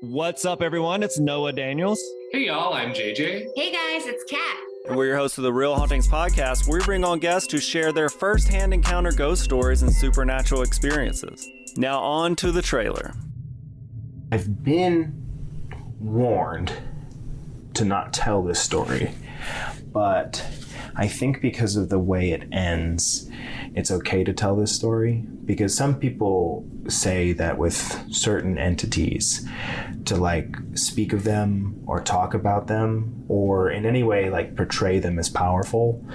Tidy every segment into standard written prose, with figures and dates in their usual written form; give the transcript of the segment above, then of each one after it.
What's up, everyone? It's Noah Daniels. Hey, y'all, I'm JJ. Hey, guys, it's Kat. And we're your hosts of the Real Hauntings podcast, where we bring on guests to share their first-hand encounter ghost stories and supernatural experiences. Now on to the trailer. I've been warned to not tell this story, but I think because of the way it ends, it's okay to tell this story, because some people say that with certain entities, to speak of them or talk about them or in any way portray them as powerful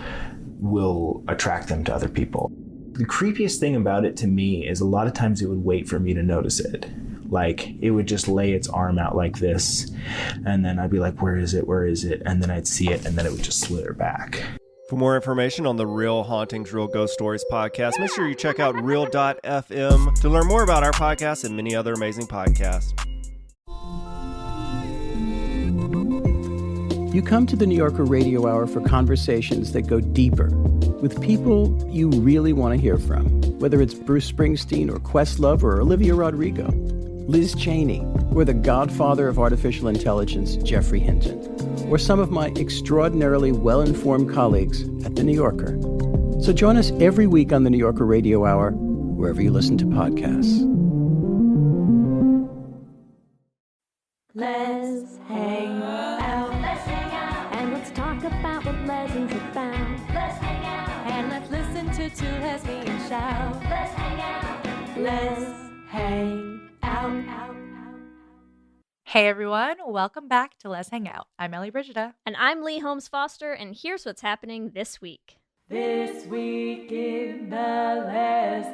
will attract them to other people. The creepiest thing about it to me is a lot of times it would wait for me to notice it. It would just lay its arm out like this, and then I'd be like, where is it? Where is it? And then I'd see it, and then it would just slither back. For more information on the Real Hauntings, Real Ghost Stories podcast, make sure you check out real.fm to learn more about our podcast and many other amazing podcasts. You come to the New Yorker Radio Hour for conversations that go deeper with people you really want to hear from, whether it's Bruce Springsteen or Questlove or Olivia Rodrigo, Liz Cheney, or the godfather of artificial intelligence, Jeffrey Hinton, or some of my extraordinarily well-informed colleagues at The New Yorker. So join us every week on The New Yorker Radio Hour, wherever you listen to podcasts. Let's hang out. Let's hang out. And let's talk about what legends are found. Let's hang out. And let's listen to two lesbians shout. Let's hang out. Let's hang out. Hey everyone, welcome back to Let's Hang Out. I'm Ellie Brigida. And I'm Lee Holmes Foster, and here's what's happening this week. This week in the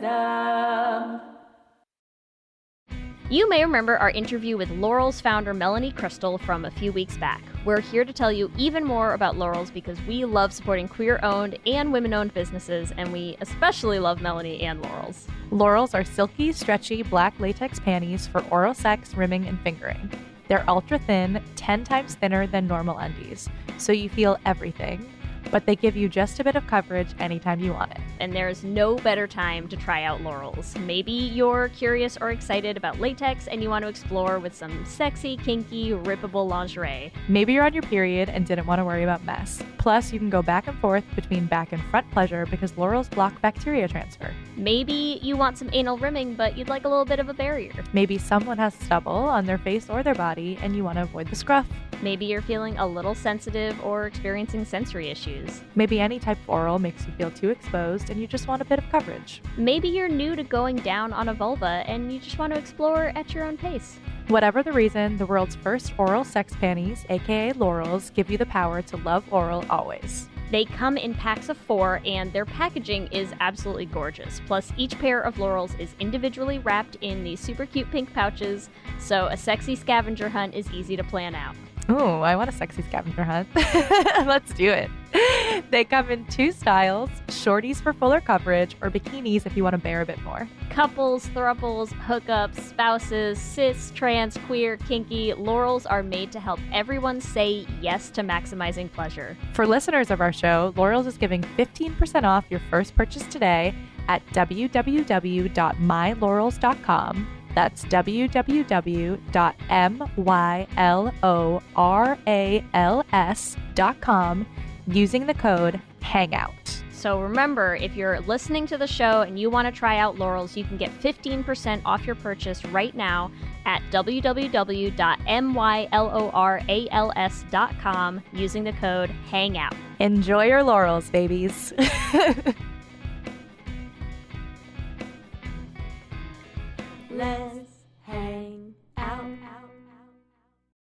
Lesdom. You may remember our interview with Laurel's founder Melanie Crystal from a few weeks back. We're here to tell you even more about Laurel's because we love supporting queer-owned and women-owned businesses, and we especially love Melanie and Laurel's. Laurel's are silky, stretchy, black latex panties for oral sex, rimming, and fingering. They're ultra thin, 10 times thinner than normal undies, so you feel everything, but they give you just a bit of coverage anytime you want it. And there's no better time to try out Laurel's. Maybe you're curious or excited about latex and you want to explore with some sexy, kinky, rippable lingerie. Maybe you're on your period and didn't want to worry about mess. Plus, you can go back and forth between back and front pleasure because Laurel's block bacteria transfer. Maybe you want some anal rimming, but you'd like a little bit of a barrier. Maybe someone has stubble on their face or their body and you want to avoid the scruff. Maybe you're feeling a little sensitive or experiencing sensory issues. Maybe any type of oral makes you feel too exposed and you just want a bit of coverage. Maybe you're new to going down on a vulva and you just want to explore at your own pace. Whatever the reason, the world's first oral sex panties, aka Laurel's, give you the power to love oral always. They come in packs of 4 and their packaging is absolutely gorgeous. Plus, each pair of Laurel's is individually wrapped in these super cute pink pouches, so a sexy scavenger hunt is easy to plan out. Ooh, I want a sexy scavenger hunt. Let's do it. They come in 2 styles, shorties for fuller coverage or bikinis if you want to bear a bit more. Couples, thruples, hookups, spouses, cis, trans, queer, kinky, Laurel's are made to help everyone say yes to maximizing pleasure. For listeners of our show, Laurel's is giving 15% off your first purchase today at www.mylaurels.com. That's www.mylaurals.com using the code HANGOUT. So remember, if you're listening to the show and you want to try out Laurel's, you can get 15% off your purchase right now at www.mylaurals.com using the code HANGOUT. Enjoy your Laurel's, babies. Let's hang out.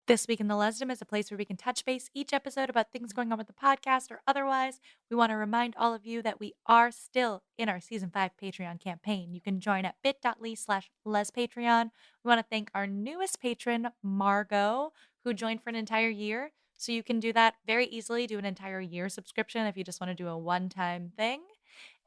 This Week in the Lesdom is a place where we can touch base each episode about things going on with the podcast or otherwise. We want to remind all of you that we are still in our Season 5 Patreon campaign. You can join at bit.ly/lespatreon. We want to thank our newest patron, Margot, who joined for an entire year. So you can do that very easily, do an entire year subscription if you just want to do a one-time thing.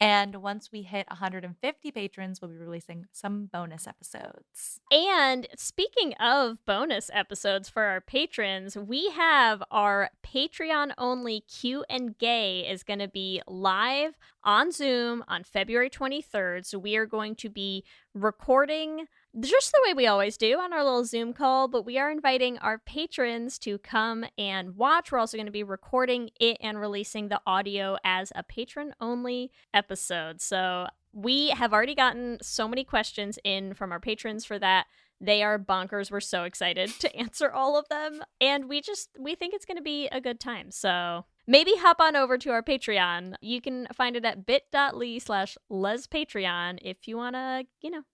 And once we hit 150 patrons, we'll be releasing some bonus episodes. And speaking of bonus episodes for our patrons, we have our Patreon-only Q and Gay is going to be live on Zoom on February 23rd. So we are going to be recording just the way we always do on our little Zoom call, but we are inviting our patrons to come and watch. We're also going to be recording it and releasing the audio as a patron-only episode. So we have already gotten so many questions in from our patrons for that. They are bonkers. We're so excited to answer all of them. And we think it's going to be a good time. So maybe hop on over to our Patreon. You can find it at bit.ly/lespatreon if you want to,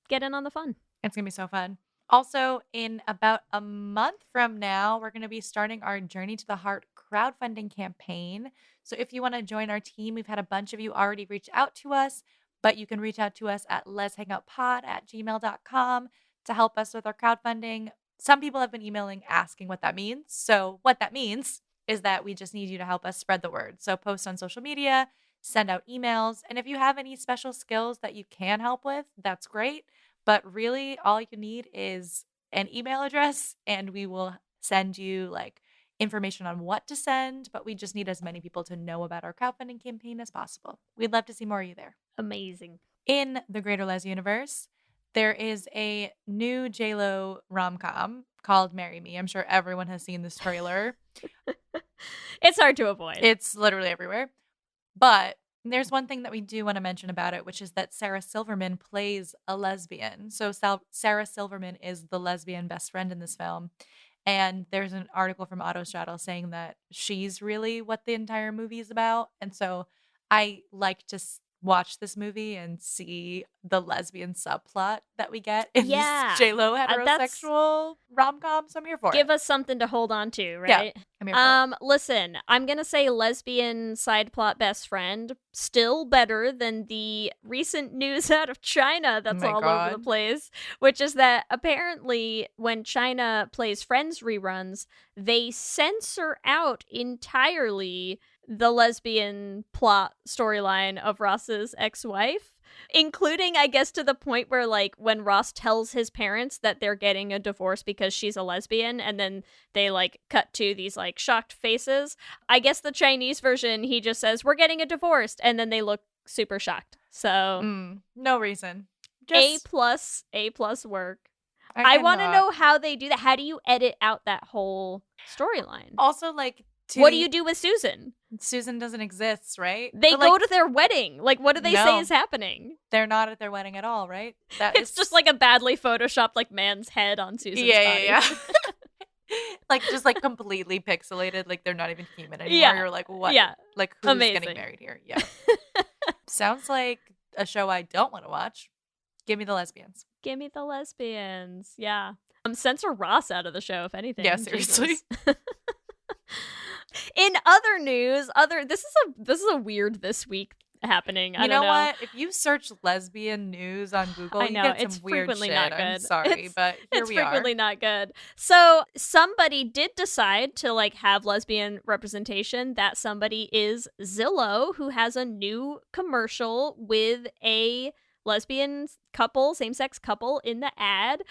get in on the fun. It's going to be so fun. Also, in about a month from now, we're going to be starting our Journey to the Heart crowdfunding campaign. So if you want to join our team, we've had a bunch of you already reach out to us, but you can reach out to us at leshangoutpod@gmail.com to help us with our crowdfunding. Some people have been emailing asking what that means. So what that means is that we just need you to help us spread the word. So post on social media, send out emails, and if you have any special skills that you can help with, that's great. But really, all you need is an email address, and we will send you information on what to send. But we just need as many people to know about our crowdfunding campaign as possible. We'd love to see more of you there. Amazing. In the Greater Les universe, there is a new J-Lo rom-com called Marry Me. I'm sure everyone has seen this trailer. It's hard to avoid. It's literally everywhere. But there's one thing that we do want to mention about it, which is that Sarah Silverman plays a lesbian. So Sarah Silverman is the lesbian best friend in this film. And there's an article from Autostraddle saying that she's really what the entire movie is about. And so I like to watch this movie and see the lesbian subplot that we get in this J-Lo heterosexual rom-com. So I'm here for it. Give us something to hold on to, right? Yeah, I'm here for it. Listen, I'm gonna say lesbian side plot best friend still better than the recent news out of China that's all over the place, which is that apparently when China plays Friends reruns, they censor out entirely the lesbian plot storyline of Ross's ex-wife, including, I guess, to the point where, when Ross tells his parents that they're getting a divorce because she's a lesbian, and then they, cut to these, shocked faces. I guess the Chinese version, he just says, we're getting a divorce, and then they look super shocked. So, no reason. Just A plus work. I want to know how they do that. How do you edit out that whole storyline? Also, what do you do with Susan? Susan doesn't exist, right? They go to their wedding. What do they say is happening? They're not at their wedding at all, right? It's just a badly photoshopped man's head on Susan's body. Yeah. Just completely pixelated. They're not even human anymore. Yeah. You're like, what? Yeah. Who's Amazing. getting married here? Yeah. Sounds like a show I don't want to watch. Give me the lesbians. Give me the lesbians. Yeah. Censor Ross out of the show, if anything. Yeah, seriously. In other news, this is a weird this week happening. I don't know what? If you search lesbian news on Google, you get some weird frequently shit. not good. I'm sorry, but here it's we are. frequently not good. So somebody did decide to have lesbian representation. That somebody is Zillow, who has a new commercial with a lesbian couple, same-sex couple in the ad.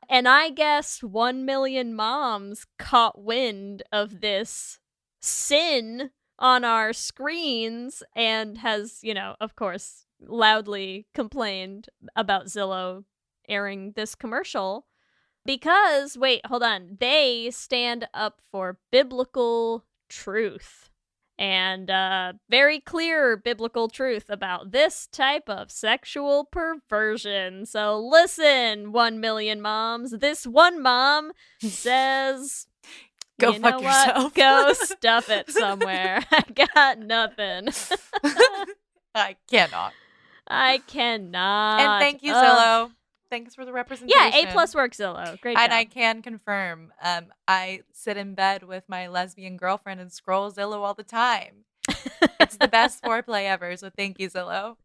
And I guess 1 million moms caught wind of this sin on our screens and has, of course, loudly complained about Zillow airing this commercial because, wait, hold on, they stand up for biblical truth and very clear biblical truth about this type of sexual perversion. So listen, 1 million moms, this one mom says... Go you fuck know what? yourself. Go stuff it somewhere. I got nothing. I cannot. And thank you, Zillow. Thanks for the representation. Yeah, A+ work, Zillow. Great job. And I can confirm, I sit in bed with my lesbian girlfriend and scroll Zillow all the time. It's the best foreplay ever, so thank you, Zillow.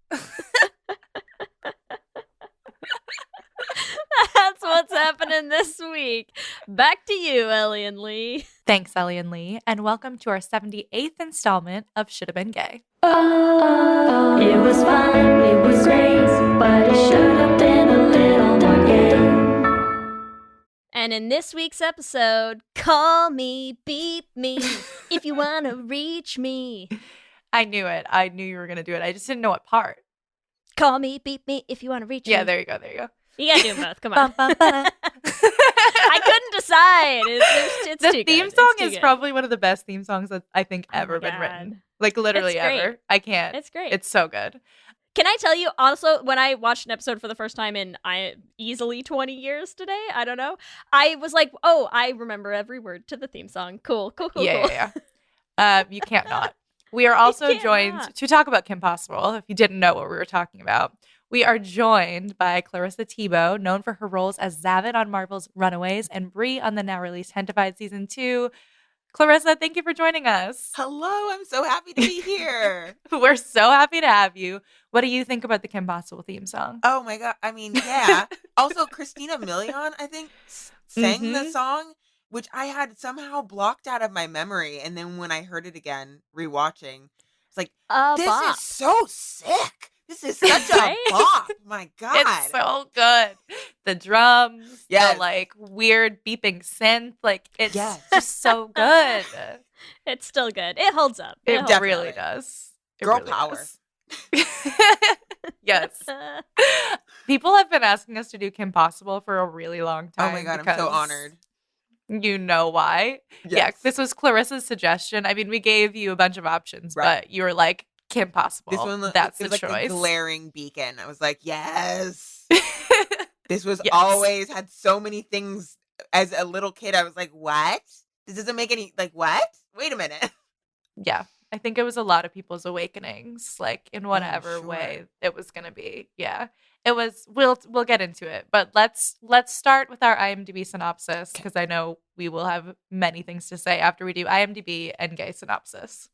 That's what's happening this week. Back to you, Ellie and Lee. Thanks, Ellie and Lee, and welcome to our 78th installment of Shoulda Been Gay. Oh, it was fun, it was great, but it should have been a little more gay. And in this week's episode, call me, beep me, if you want to reach me. I knew it. I knew you were going to do it. I just didn't know what part. Call me, beep me, if you want to reach me. Yeah, there you go. You gotta do them both. Come on. Bum, bum, ba-da. I couldn't decide. It's The too theme good. song It's too is good. probably one of the best theme songs that I think Oh ever my been God. written. Like literally It's great. ever. I can't. It's great. It's so good. Can I tell you also, when I watched an episode for the first time in easily 20 years today, I don't know, I was like, oh, I remember every word to the theme song. Cool. Yeah. You can't not. We are also can't joined not. to talk about Kim Possible. If you didn't know what we were talking about, we are joined by Clarissa Thibeaux, known for her roles as Zavit on Marvel's Runaways and Bree on the now released Hentified Season 2. Clarissa, thank you for joining us. Hello, I'm so happy to be here. We're so happy to have you. What do you think about the Kim Possible theme song? Oh my God. I mean, yeah. Also, Christina Milian, I think, sang the song, which I had somehow blocked out of my memory. And then when I heard it again, rewatching, it's like, this Bop. is so sick. This is such Right? a bop. My God. It's so good. The drums, Yes. the like weird beeping synth, like it's Yes. just so good. It's still good. It holds up. It holds up. really does. It Girl really power. does. Yes. People have been asking us to do Kim Possible for a really long time. Oh my God, I'm because so honored. You know why? Yeah, Yes. this was Clarissa's suggestion. I mean, we gave you a bunch of options, Right. but you were like, Kim Possible. This one, That's it the was like choice. a glaring beacon. I was like, yes. This was Yes. always had so many things. As a little kid, I was like, what? This doesn't make any, like, what? Wait a minute. Yeah. I think it was a lot of people's awakenings, like in whatever sure. way it was gonna be. Yeah. It was we'll get into it. But let's start with our IMDb synopsis, because I know we will have many things to say after we do IMDb and gay synopsis.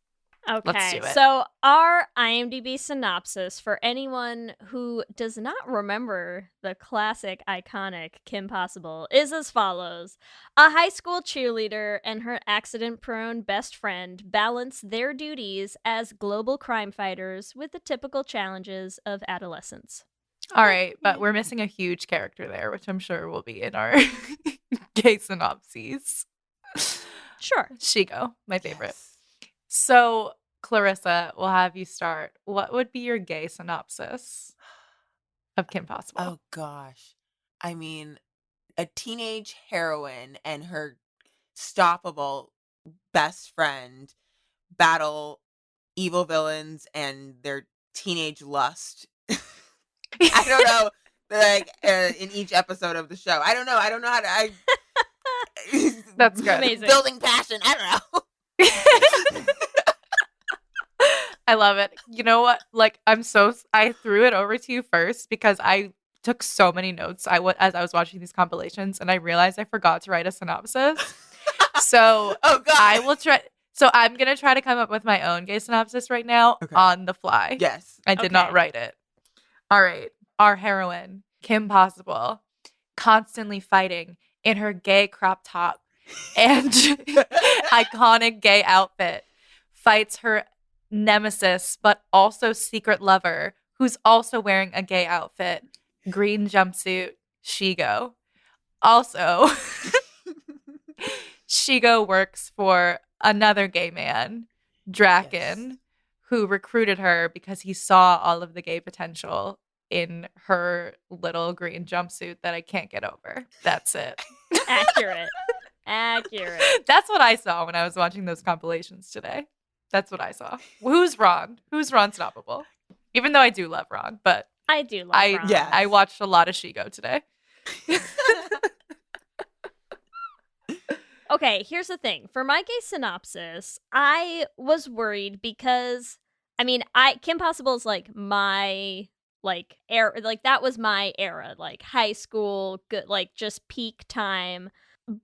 Okay, Let's do it. so our IMDb synopsis for anyone who does not remember the classic, iconic Kim Possible is as follows. A high school cheerleader and her accident-prone best friend balance their duties as global crime fighters with the typical challenges of adolescence. All right, but we're missing a huge character there, which I'm sure will be in our gay synopses. Sure. Shigo, my favorite. Yes. So, Clarissa, we'll have you start. What would be your gay synopsis of Kim Possible? Oh, gosh. I mean, a teenage heroine and her stoppable best friend battle evil villains and their teenage lust. I don't know, like in each episode of the show. I don't know how to. That's good. Amazing. Building passion. I don't know. I love it. You know what? Like, I threw it over to you first because I took so many notes as I was watching these compilations, and I realized I forgot to write a synopsis. So Oh God. I will try. So I'm gonna try to come up with my own gay synopsis right now Okay. on the fly. Yes. I did not Okay. write it. All right. Our heroine, Kim Possible, constantly fighting in her gay crop top and iconic gay outfit, fights her nemesis, but also secret lover, who's also wearing a gay outfit, green jumpsuit, Shigo. Also, Shigo works for another gay man, Draken, Yes. who recruited her because he saw all of the gay potential in her little green jumpsuit that I can't get over. That's it. Accurate. That's what I saw when I was watching those compilations today. That's what I saw. Who's Ron? Who's Ron Stoppable? Even though I do love Ron, but I do love Ron. Yeah. I watched a lot of Shigo today. Okay, here's the thing. For my gay synopsis, I was worried because Kim Possible is like my era, like that was my era, like high school, good, like just peak time.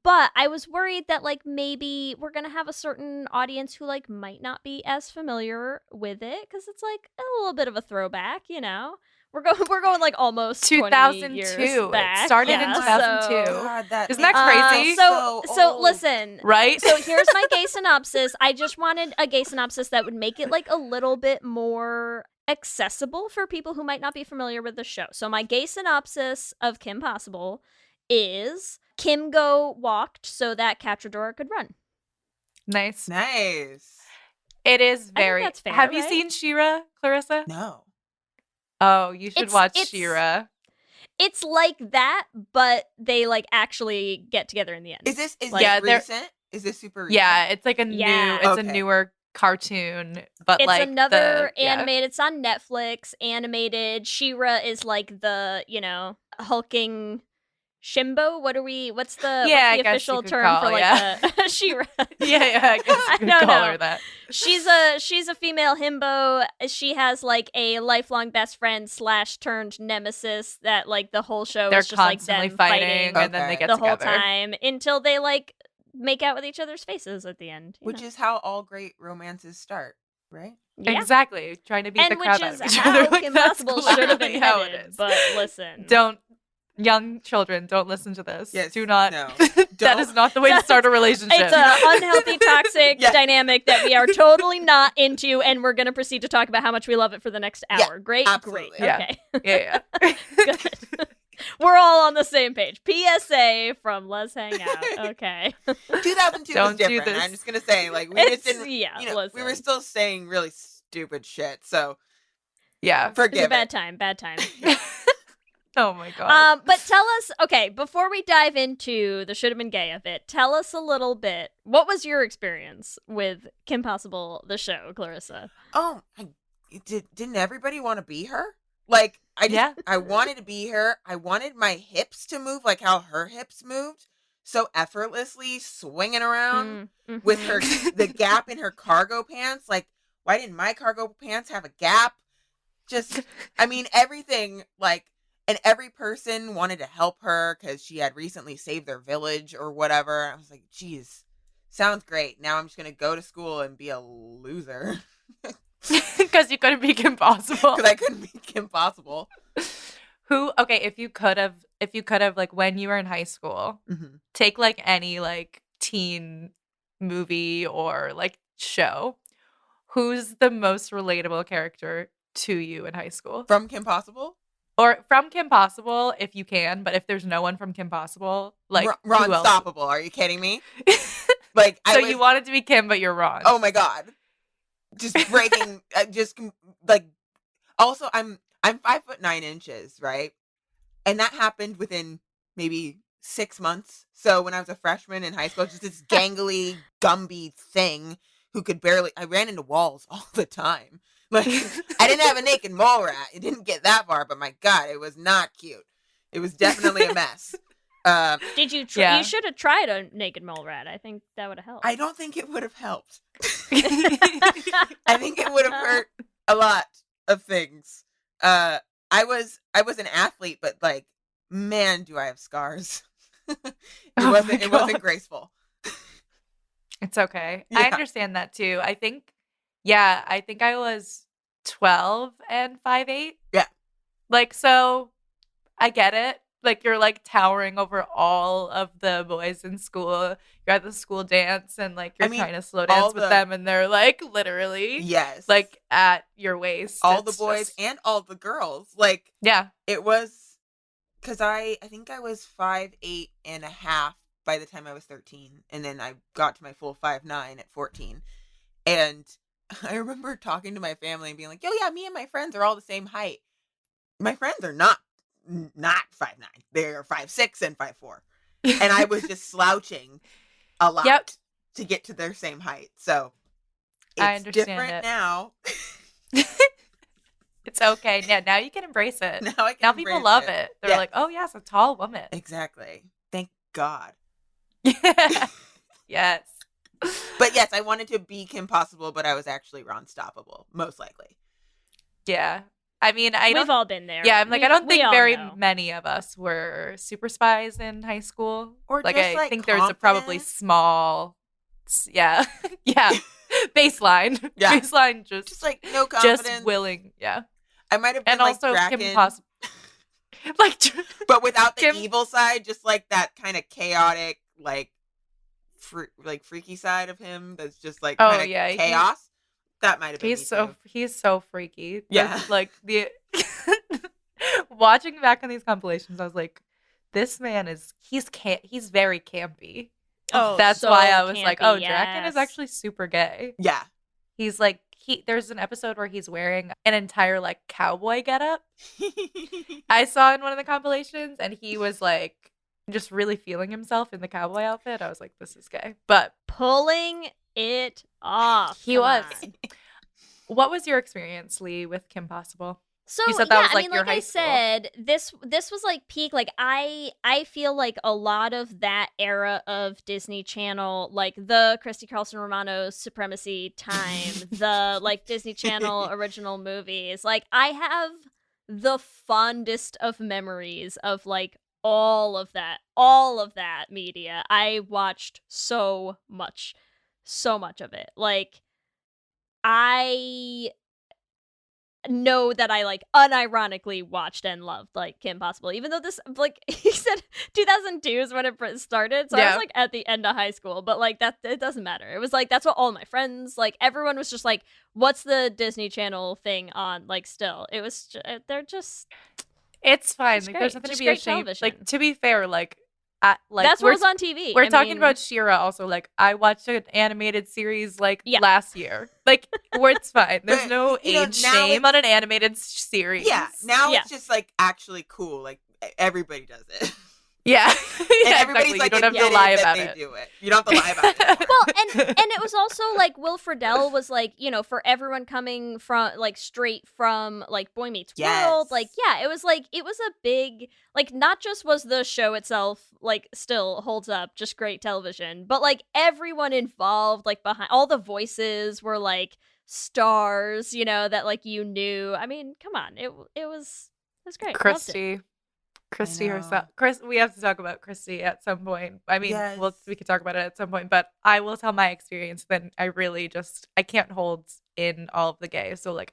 But I was worried that like maybe we're gonna have a certain audience who like might not be as familiar with it because it's like a little bit of a throwback, you know. We're going like almost 20 years 2002. back. It started in Yeah, 2002. so- God, Isn't that crazy? So old. listen, Right? so here's my gay synopsis. I just wanted a gay synopsis that would make it like a little bit more accessible for people who might not be familiar with the show. So my gay synopsis of Kim Possible is Kim Go walked so that Catradora could run. Nice. Nice. It is think very. that's fair, Have you right? seen She-Ra, Clarissa? No. Oh, you should It's- watch it's- She-Ra. It's like that, but they like actually get together in the end. Is this Yeah, they're- recent? Is this super recent? Yeah, it's like a Yeah. new, it's Okay. a newer cartoon, but It's like another yeah. animated. It's on Netflix. Animated. She-Ra is like the hulking Shimbo. What's the Yeah, I what's the guess official you could term call, for like yeah. a She-Ra? Yeah, I guess I you could don't call know. her that. She's a female himbo. She has like a lifelong best friend / turned nemesis that like the whole show They're is just like constantly them fighting, and then Okay. they get the together. whole time until they like make out with each other's faces at the end. Which is how all great romances start, right? Exactly, trying to beat and the crap which out is of each how other. Like, Kim that's Possible should have been literally how it headed. is. But listen, Young children, don't listen to this. Yes, Do not. no. That Don't. is not the way to start a relationship. it's an unhealthy, toxic Yes. dynamic that we are totally not into, and we're going to proceed to talk about how much we love it for the next hour. Yeah, Great, absolutely. great. Yeah. Okay. Yeah. Good. We're all on the same page. PSA from Let's Hang Out. Okay. 2002 Don't was do different. this. I'm just gonna say, like, we It's- just didn't. yeah, we were listen. still saying really stupid shit. So Yeah. It's a forgive bad it. time. Bad time. Oh my god. But tell us, okay, before we dive into the should have been gay of it, tell us a little bit. What was your experience with Kim Possible, the show, Clarissa? Oh, didn't everybody want to be her? Like, I wanted to be her. I wanted my hips to move like how her hips moved, so effortlessly swinging around with her the gap in her cargo pants. Like, why didn't my cargo pants have a gap? Just, I mean, everything, like, and every person wanted to help her because she had recently saved their village or whatever. I was like, geez, sounds great. Now I'm just going to go to school and be a loser. Because you couldn't be Kim Possible. Because I couldn't be Kim Possible. Okay, if you could have like when you were in high school, take like any like teen movie or like show, who's the most relatable character to you in high school? From Kim Possible? Or from Kim Possible, if you can, but if there's no one from Kim Possible, like Ron who else? Stoppable. Are you kidding me? Like, So you wanted to be Kim, but you're Ron. Oh my god! Just breaking, like. Also, I'm 5'9", right? And that happened within maybe 6 months. So when I was a freshman in high school, just this gangly, Gumby thing who could barely. I ran into walls all the time. Like, I didn't have a naked mole rat. It didn't get that far, but my god, it was not cute. It was definitely a mess. Did you try? Yeah. You should have tried a naked mole rat. I think that would have helped. I don't think it would have helped. I think it would have hurt a lot of things. I was an athlete, but like, man, do I have scars. It wasn't graceful. It's okay. Yeah. I understand that too. I think I was 12 and 5'8". Yeah. Like, so I get it. Like, you're like towering over all of the boys in school. You're at the school dance and like you're trying to slow dance with them, and they're like literally Yes, like at your waist. all the It's boys just- and all the girls. Like, yeah. it was because I think I was 5'8.5" by the time I was 13, and then I got to my full 5'9" at 14. And I remember talking to my family and being like, "Yo, yeah, me and my friends are all the same height. My friends are not 5'9". They're 5'6" and 5'4". And I was just slouching a lot Yep. to get to their same height. So it's I understand different it. now. It's okay. Yeah, now you can embrace it. Now I can Now people embrace love it. They're Yeah. like, oh yes, a tall woman. Exactly. Thank God. Yes. But yes, I wanted to be Kim Possible, but I was actually Ron Stoppable, most likely. Yeah. I mean, We've all been there. Yeah, I'm like, I don't We think all very know. many of us were super spies in high school. Or like, just, I like, think there's a probably confident. small, yeah, yeah, baseline, Yeah. baseline, Just just like no confidence. just willing, yeah, I might have been and like also Draken, Kim Possible, like, but without the Kim- evil side, just like that kind of chaotic, like freaky side of him. That's just like Oh, kind of yeah, he- chaos. That might have been me he's so freaky. Yeah. That's, like the watching back on these compilations, I was like, this man he's very campy. Oh, That's so why I was like, campy, oh, Draken is yes. actually super gay. Yeah. He's like there's an episode where he's wearing an entire like cowboy getup. I saw in one of the compilations, and he was like just really feeling himself in the cowboy outfit. I was like, this is gay. But Pulling it off. he Come was. on. What was your experience, Lee, with Kim Possible? So You said that yeah, was, like, I mean, your like high I school. said, this was like peak. Like I feel like a lot of that era of Disney Channel, like the Christy Carlson Romano Supremacy time, the like Disney Channel original movies. Like I have the fondest of memories of like all of that media. I watched so much of it. Like I know that I like unironically watched and loved like Kim Possible, even though this, like he said 2002 is when it started, so I was like at the end of high school, but like that, it doesn't matter. It was like that's what all my friends, like everyone was just like, what's the Disney Channel thing on? Like still it was they're just, It's fine. It's Like, great. there's nothing to Just be great ashamed. television. Like, to be fair, like that's what was on TV. We're I talking mean, about She-Ra also. Like, I watched an animated series like Yeah. last year. Like, where it's fine. There's But, no you know, age now shame on an animated series. Yeah, now Yeah. it's just like actually cool. Like everybody does it. Yeah. And Yeah, everybody's exactly. like You don't have to admitted lie that about they it. do it. You don't have to lie about it anymore. well, and it was also like Will Friedle was like, you know, for everyone coming from like straight from like Boy Meets World, Yes. like yeah, it was a big, like not just was the show itself like still holds up, just great television, but like everyone involved, like behind all the voices were like stars, you know, that like you knew. I mean, come on, it was great. Loved it. Christy know. herself. We have to talk about Christy at some point. I mean, Yes. we could talk about it at some point, but I will tell my experience. Then I really I can't hold in all of the gay. So like,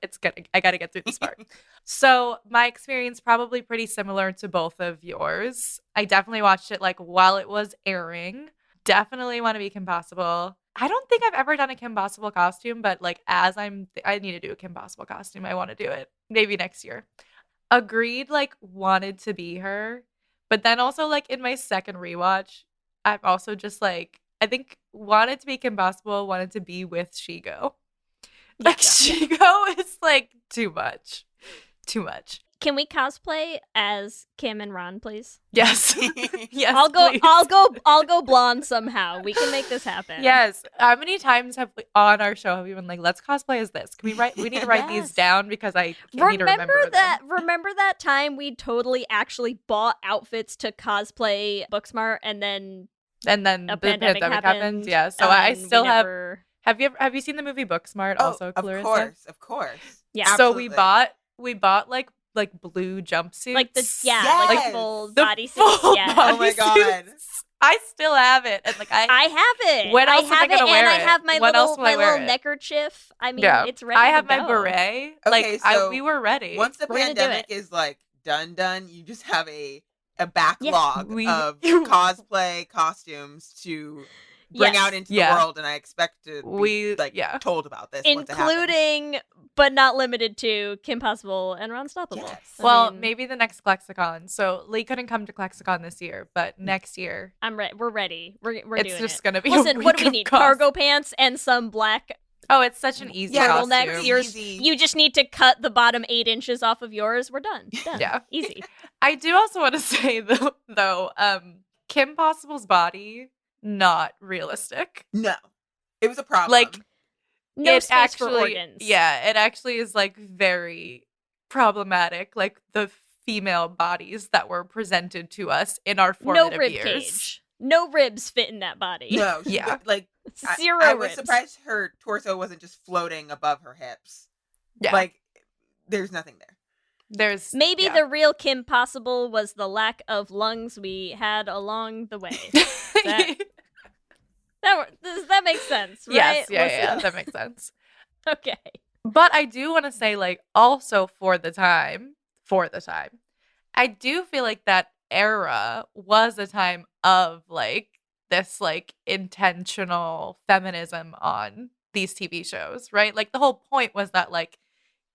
I got to get through this part. So my experience probably pretty similar to both of yours. I definitely watched it like while it was airing. Definitely want to be Kim Possible. I don't think I've ever done a Kim Possible costume, but like I need to do a Kim Possible costume. I want to do it maybe next year. Agreed, like wanted to be her, but then also like in my second rewatch, I've also just like I think wanted to be Kim Possible, wanted to be with Shigo. Like Shigo is like too much. Can we cosplay as Kim and Ron, please? Yes, yes. I'll go. please. I'll go blonde somehow. We can make this happen. Yes. How many times have we on our show have we been like, let's cosplay as this? Can we write? We need to write these Yes. down because I need to remember that. them. Remember that time we totally actually bought outfits to cosplay Booksmart, and then And then a the pandemic happened. Yeah. So I and we still have. never- Have you seen the movie Booksmart? Oh, Also, Clarissa? of course. Yeah. So Absolutely. we bought like blue jumpsuits. like the Yes. like full The bodysuits. full Yeah. Oh my God. bodysuits. I still have it, and like I have it. When else I am I have gonna it, wear and I it? have my When else little will I wear it? neckerchief. I mean, yeah, it's ready. I have to my go. beret. Okay, so we were ready. Once the We're gonna do pandemic it. is like done, you just have a backlog We- of cosplay costumes to bring Yes. out into Yeah. the world, and I expect to be yeah. told about this once it happens. Including, but not limited to, Kim Possible and Ron Stoppable. Yes. I Well, mean, maybe the next Klexicon. So Lee couldn't come to Klexicon this year, but next year I'm ready. We're ready. We're it's doing just it. gonna be. Listen, a what do week we of need? cos- Cargo pants and some black Oh, it's such an easy costume. turtlenecks. Easy. You just need to cut the bottom 8 inches off of yours. We're done. Done. Yeah. Easy. I do also want to say though, Kim Possible's body not realistic. No, it was a problem. Like No it space actually, for organs. Yeah, it actually is like very problematic. Like the female bodies that were presented to us in our No formative rib years. cage. No ribs fit in that body. no, Yeah. like Zero I was ribs. surprised her torso wasn't just floating above her hips. Yeah, Like there's nothing there. there's Maybe yeah. the real Kim Possible was the lack of lungs we had along the way. That makes sense, right? Yes, yeah, Listen. that makes sense. Okay. But I do want to say, like, also for the time, I do feel like that era was a time of like this like intentional feminism on these TV shows, right? Like the whole point was that like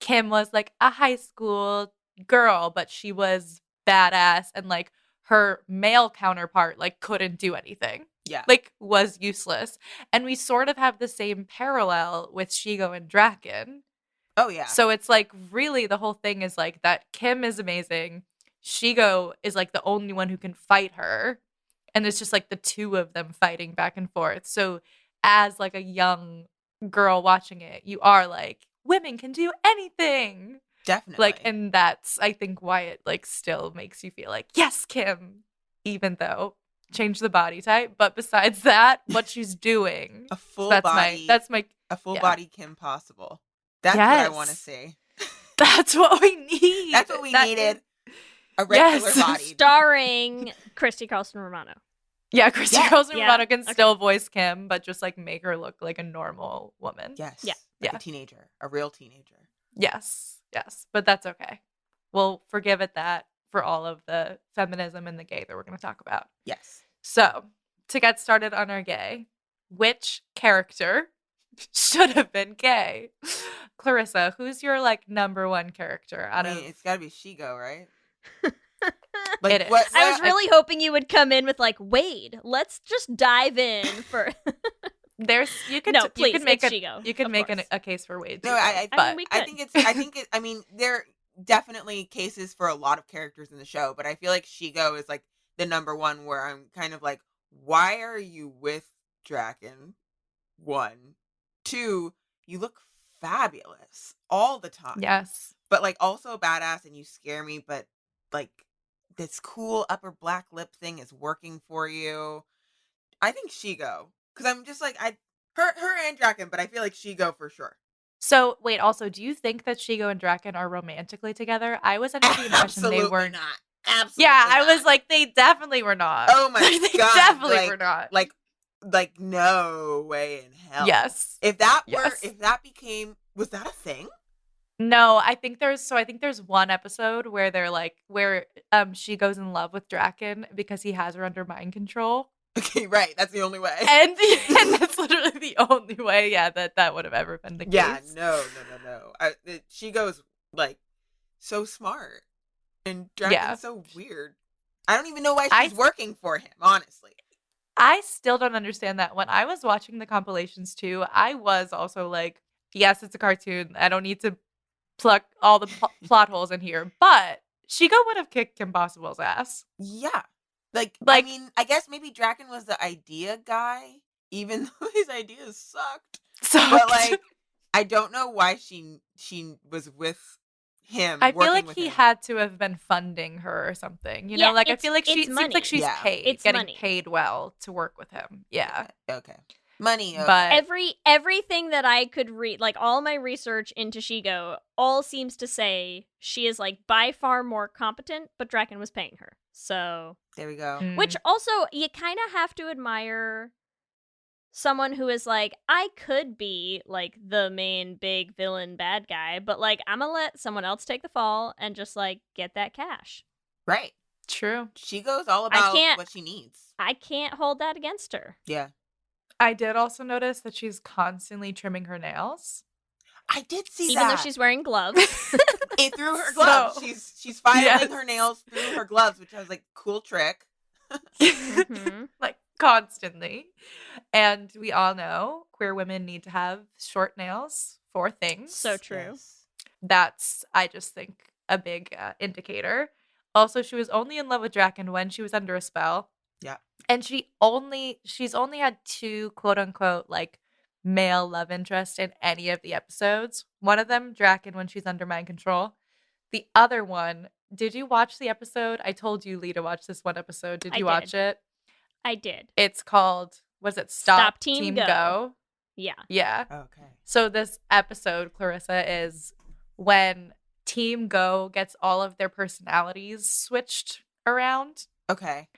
Kim was like a high school girl, but she was badass, and like her male counterpart like couldn't do anything. Yeah. like was useless. And we sort of have the same parallel with Shigo and Draken. Oh, yeah. So it's like really the whole thing is like that Kim is amazing. Shigo is like the only one who can fight her. And it's just like the two of them fighting back and forth. So as like a young girl watching it, you are like, women can do anything. Definitely. Like, and that's, I think, why it like still makes you feel like, yes, Kim, even though change the body type. But besides that, what she's doing. a full that's body. A full body Kim Possible. That's what I want to see. That's what we need. That's what we needed. A regular body. Starring Christy Carlson Romano. Yeah, Christy Carlson Yeah. Romano can still voice Kim, but just like make her look like a normal woman. Yes. Yeah. Like a teenager. A real teenager. Yes. But that's okay. We'll forgive it that for all of the feminism and the gay that we're going to talk about. Yes. So, to get started on our gay, which character should have been gay? Clarissa, who's your like number one character out of? It's got to be Shigo, right? It is. I was really hoping you would come in with like, Wade, let's just dive in for. You could make a case for Wade. No, I mean, there are definitely cases for a lot of characters in the show, but I feel like Shigo is like the number one where I'm kind of like, why are you with Draken? 1, 2, you look fabulous all the time. Yes. But like also badass and you scare me, but like this cool upper black lip thing is working for you. I think Shigo. Because I'm just like, her and Draken, but I feel like Shigo for sure. So, wait, also, do you think that Shigo and Draken are romantically together? I was under the impression they were not. Absolutely Yeah, I not. was like, they definitely were not. Oh my god. They definitely were not. Like no way in hell. Yes. If that became, was that a thing? No, I think there's one episode where they're like, where she goes in love with Draken because he has her under mind control. Okay, right. That's the only way. And that's literally the only way, that would have ever been the case. Yeah, no. She goes like so smart, and Draken's so weird. I don't even know why she's working for him, honestly. I still don't understand that. When I was watching the compilations too, I was also like, yes, it's a cartoon. I don't need to pluck all the plot holes in here. But Shigo would have kicked Kim Possible's ass. Yeah. Like, I mean, I guess maybe Draken was the idea guy, even though his ideas sucked. But like, I don't know why she was with him. I feel like he had to have been funding her or something. You know, like I feel like she seems like she's paid, getting paid well to work with him. Yeah. Okay. Money. Okay. But everything that I could read, like all my research into Shigo, all seems to say she is like by far more competent, but Draken was paying her. So there we go. Which also, you kind of have to admire someone who is like, I could be like the main big villain bad guy, but like I'm gonna let someone else take the fall and just like get that cash. Right. True. Shigo's all about what she needs. I can't hold that against her. Yeah. I did also notice that she's constantly trimming her nails. I did see Even though she's wearing gloves. Through her gloves. So, she's filing her nails through her gloves, which I was like, cool trick. Like constantly. And we all know queer women need to have short nails for things. So true. Yes. That's, I just think, a big indicator. Also, she was only in love with Draken when she was under a spell. Yeah. And she's only had 2 quote unquote like male love interest in any of the episodes. One of them, Draken, when she's under mind control. The other one, did you watch the episode? I told you, Lee, to watch this one episode. Did you watch it? I did. It's called, was it Stop Team Go? Yeah. Yeah. Okay. So this episode, Clarissa, is when Team Go gets all of their personalities switched around. Okay.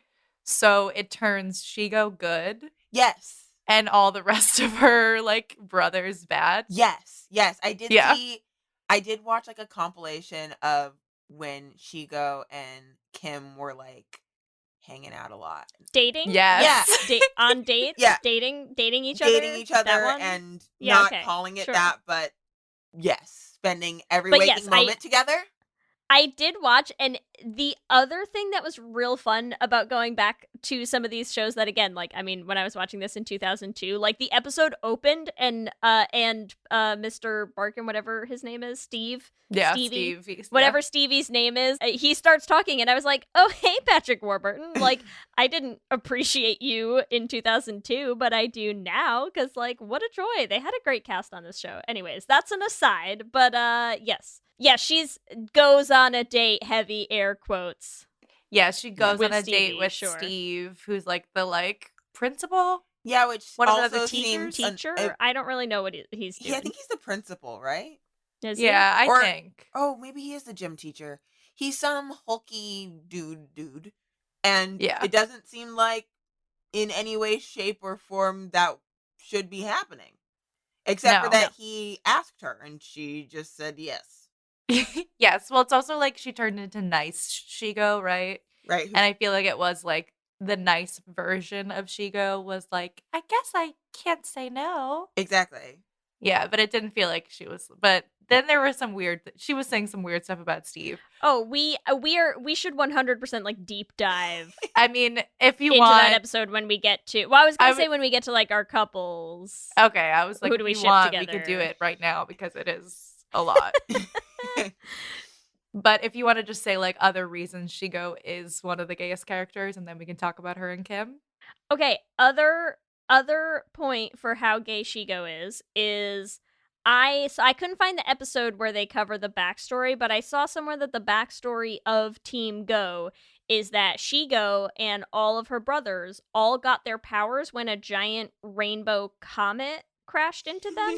So it turns Shigo good. Yes. And all the rest of her like brothers bad. Yes. I did I did watch like a compilation of when Shigo and Kim were like hanging out a lot. Dating? Yes. Yeah. On dates? Yeah. Dating each other? Dating each other and not calling it that, but yes. Spending every waking moment together. I did watch, and the other thing that was real fun about going back to some of these shows that, again, like, I mean, when I was watching this in 2002, like, the episode opened, and Mr. Barkin, whatever his name is, Stevie, whatever Stevie's name is, he starts talking, and I was like, oh, hey, Patrick Warburton, like, I didn't appreciate you in 2002, but I do now, because, like, what a joy. They had a great cast on this show. Anyways, that's an aside, but, yes. Yeah, she's goes on a date, heavy air quotes. Yeah, she goes With on a Stevie, date with sure. Steve, who's like the principal. Yeah, which One of also the seems Teacher? I don't really know what he's doing. Yeah, I think he's the principal, right? Is he? Yeah, I Or- think. Oh, maybe he is the gym teacher. He's some hulky dude. And Yeah. it doesn't seem like in any way, shape, or form that should be happening. Except for No. that he asked her and she just said yes. Yes, well, it's also like she turned into nice Shigo, right? Right? And I feel like it was like the nice version of Shigo was like, I guess I can't say no. Exactly. Yeah, but it didn't feel like she was. But then there was some weird. She was saying some weird stuff about Steve. Oh, we should 100% like deep dive I mean, if you into want, that episode when we get to. Well, I was gonna I say when we get to like our couples. okay, I was like, Who do we if you ship want, we could together? do it right now because it is a lot. But if you want to just say like other reasons Shigo is one of the gayest characters, and then we can talk about her and Kim. Okay, other point for how gay Shigo is I couldn't find the episode where they cover the backstory, but I saw somewhere that the backstory of Team Go is that Shigo and all of her brothers all got their powers when a giant rainbow comet crashed into them.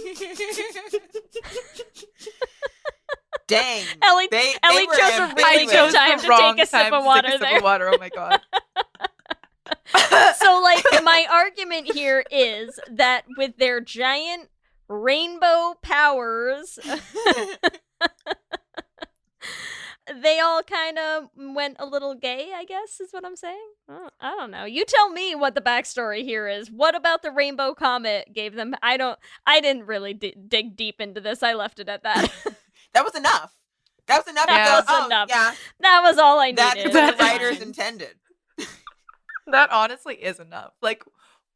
Dang. Ellie They chose were a really ambiguous. good time to take a sip of water there. Oh my god. So, like, my argument here is that with their giant rainbow powers, they all kind of went a little gay, I guess, is what I'm saying. I don't know. You tell me what the backstory here is. What about the rainbow comet gave them? I didn't really dig deep into this. I left it at that. That was enough. That was enough. That to go, was oh, enough. Yeah, That was all I that's needed. what the Fine. writers intended. That honestly is enough. Like,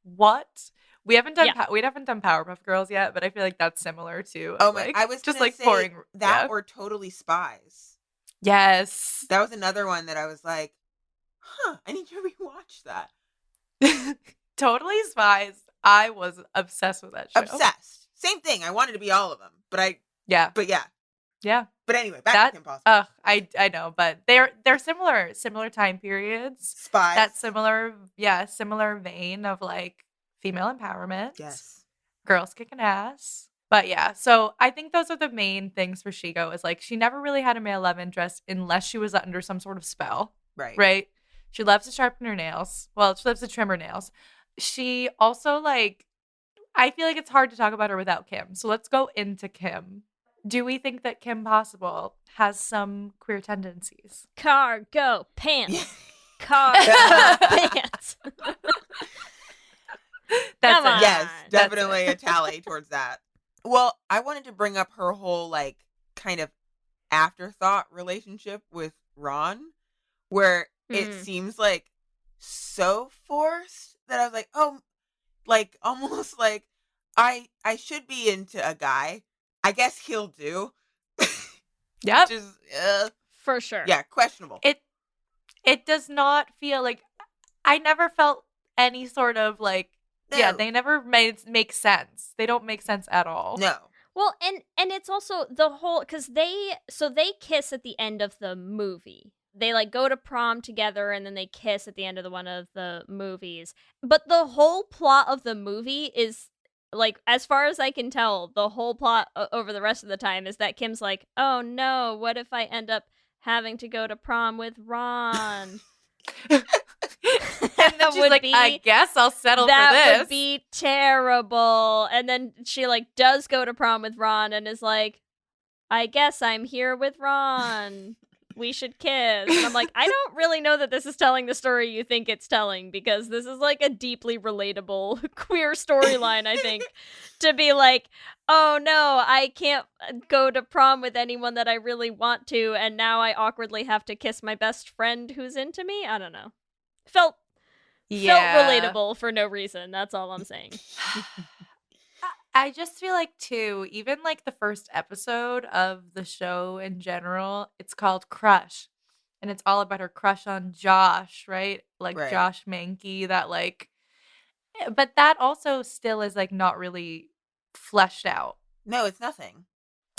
what? We haven't done Yeah. we haven't done Powerpuff Girls yet, but I feel like that's similar to. Oh my! like, I was just gonna like say pouring that yeah. or Totally Spies. Yes. That was another one that I was like, huh, I need to rewatch that. Totally Spies. I was obsessed with that show. Obsessed. Same thing. I wanted to be all of them, but Yeah. yeah. But anyway, back That to Kim Possible. I know, but they're similar time periods. Spies. That similar vein of like female empowerment. Yes. Girls kicking ass. But yeah, so I think those are the main things for Shigo is like she never really had a male love interest unless she was under some sort of spell. Right. Right? She loves to sharpen her nails. Well, she loves to trim her nails. She also like I feel like it's hard to talk about her without Kim. So let's go into Kim. Do we think that Kim Possible has some queer tendencies? Cargo pants. Yeah. Cargo pants. That's Come on. it. Yes, That's definitely it. a tally towards that. Well, I wanted to bring up her whole like kind of afterthought relationship with Ron, where it seems like so forced that I was like, oh, like almost like I should be into a guy. I guess he'll do. Yep. Which is, For sure. yeah, questionable. It does not feel like I never felt any sort of like yeah, No. they never make sense. They don't make sense at all. No. Well, and it's also the whole because they kiss at the end of the movie. They like go to prom together and then they kiss at the end of one of the movies. But the whole plot of the movie is like, as far as I can tell, the whole plot over the rest of the time is that Kim's like, oh no, what if I end up having to go to prom with Ron? And then she's like, I guess I'll settle for this. That would be terrible. And then she like does go to prom with Ron and is like, I guess I'm here with Ron. we should kiss. And I'm like, I don't really know that this is telling the story you think it's telling, because this is like a deeply relatable queer storyline, I think, to be like, oh no, I can't go to prom with anyone that I really want to, and now I awkwardly have to kiss my best friend who's into me. I don't know. Felt relatable for no reason. That's all I'm saying. I just feel like, too, even like the first episode of the show in general, it's called Crush. And it's all about her crush on Josh, right? Like Right. Josh Mankey, that like, but that also still is like not really fleshed out. No, it's nothing.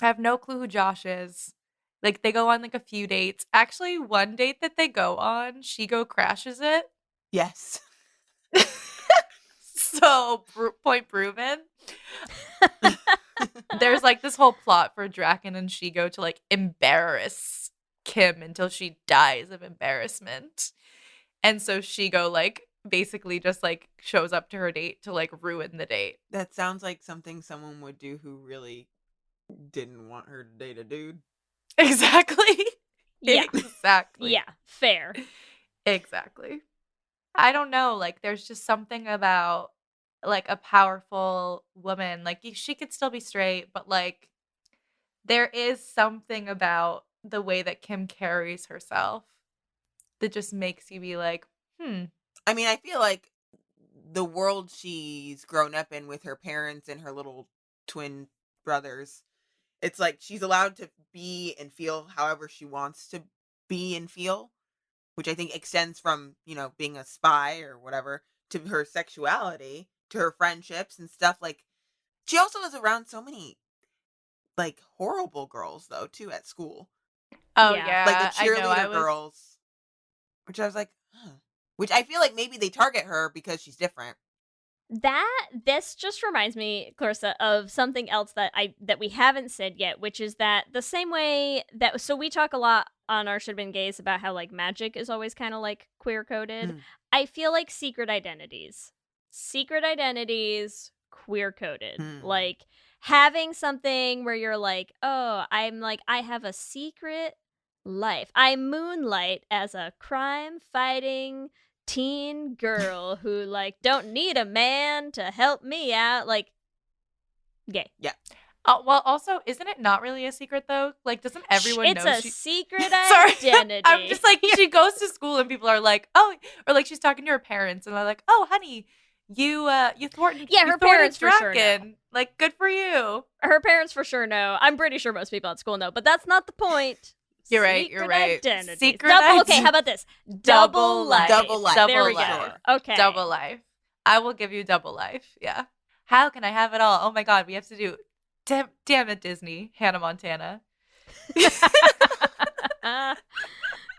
I have no clue who Josh is. Like, they go on like a few dates. Actually, one date that they go on, Shigo crashes it. Yes. So, point proven. There's like this whole plot for Draken and Shigo to like embarrass Kim until she dies of embarrassment. And so Shigo like basically just like shows up to her date to like ruin the date. That sounds like something someone would do who really didn't want her to date a dude. Exactly. Yeah. Exactly. Yeah, fair. Exactly. I don't know, like there's just something about like a powerful woman, like she could still be straight, but like there is something about the way that Kim carries herself that just makes you be like, I mean, I feel like the world she's grown up in with her parents and her little twin brothers, it's like she's allowed to be and feel however she wants to be and feel, which I think extends from, you know, being a spy or whatever to her sexuality, to her friendships and stuff. Like, she also is around so many, like, horrible girls, though, too, at school. oh Yeah. yeah, Like the I know, cheerleader girls, which I was like, huh. Which I feel like maybe they target her because she's different. This just reminds me, Clarissa, of something else that we haven't said yet, which is that the same way that, so we talk a lot on our Should Have Been Gays about how like magic is always kind of like queer coded. I feel like secret identities, queer coded. Like having something where you're like, oh, I have a secret life. I moonlight as a crime fighting teen girl who like don't need a man to help me out, like gay. Yeah. well, also, isn't it not really a secret though? Like, doesn't everyone It's know a she... secret Sorry. identity. I'm just like, she goes to school and people are like, oh, or like she's talking to her parents and they're like, oh, honey, you thwarted. Yeah, her parents for sure Draken. Like, good for you. Her parents for sure know. I'm pretty sure most people at school know, but that's not the point. You're right. You're right. Identities. Secret Okay, how about this? Double life. Double life. There we life. go. Okay. Double life. I will give you double life. Yeah. How can I have it all? Oh my God, we have to do. Damn it, Disney. Hannah Montana.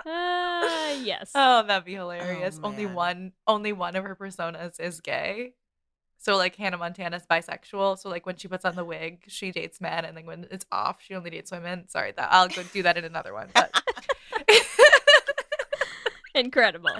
Yes. Oh, that'd be hilarious. Oh, only man. one of her personas is gay. So like Hannah Montana's bisexual. So like when she puts on the wig, she dates men, and then when it's off, she only dates women. Sorry, that I'll go do that in another one. But Incredible.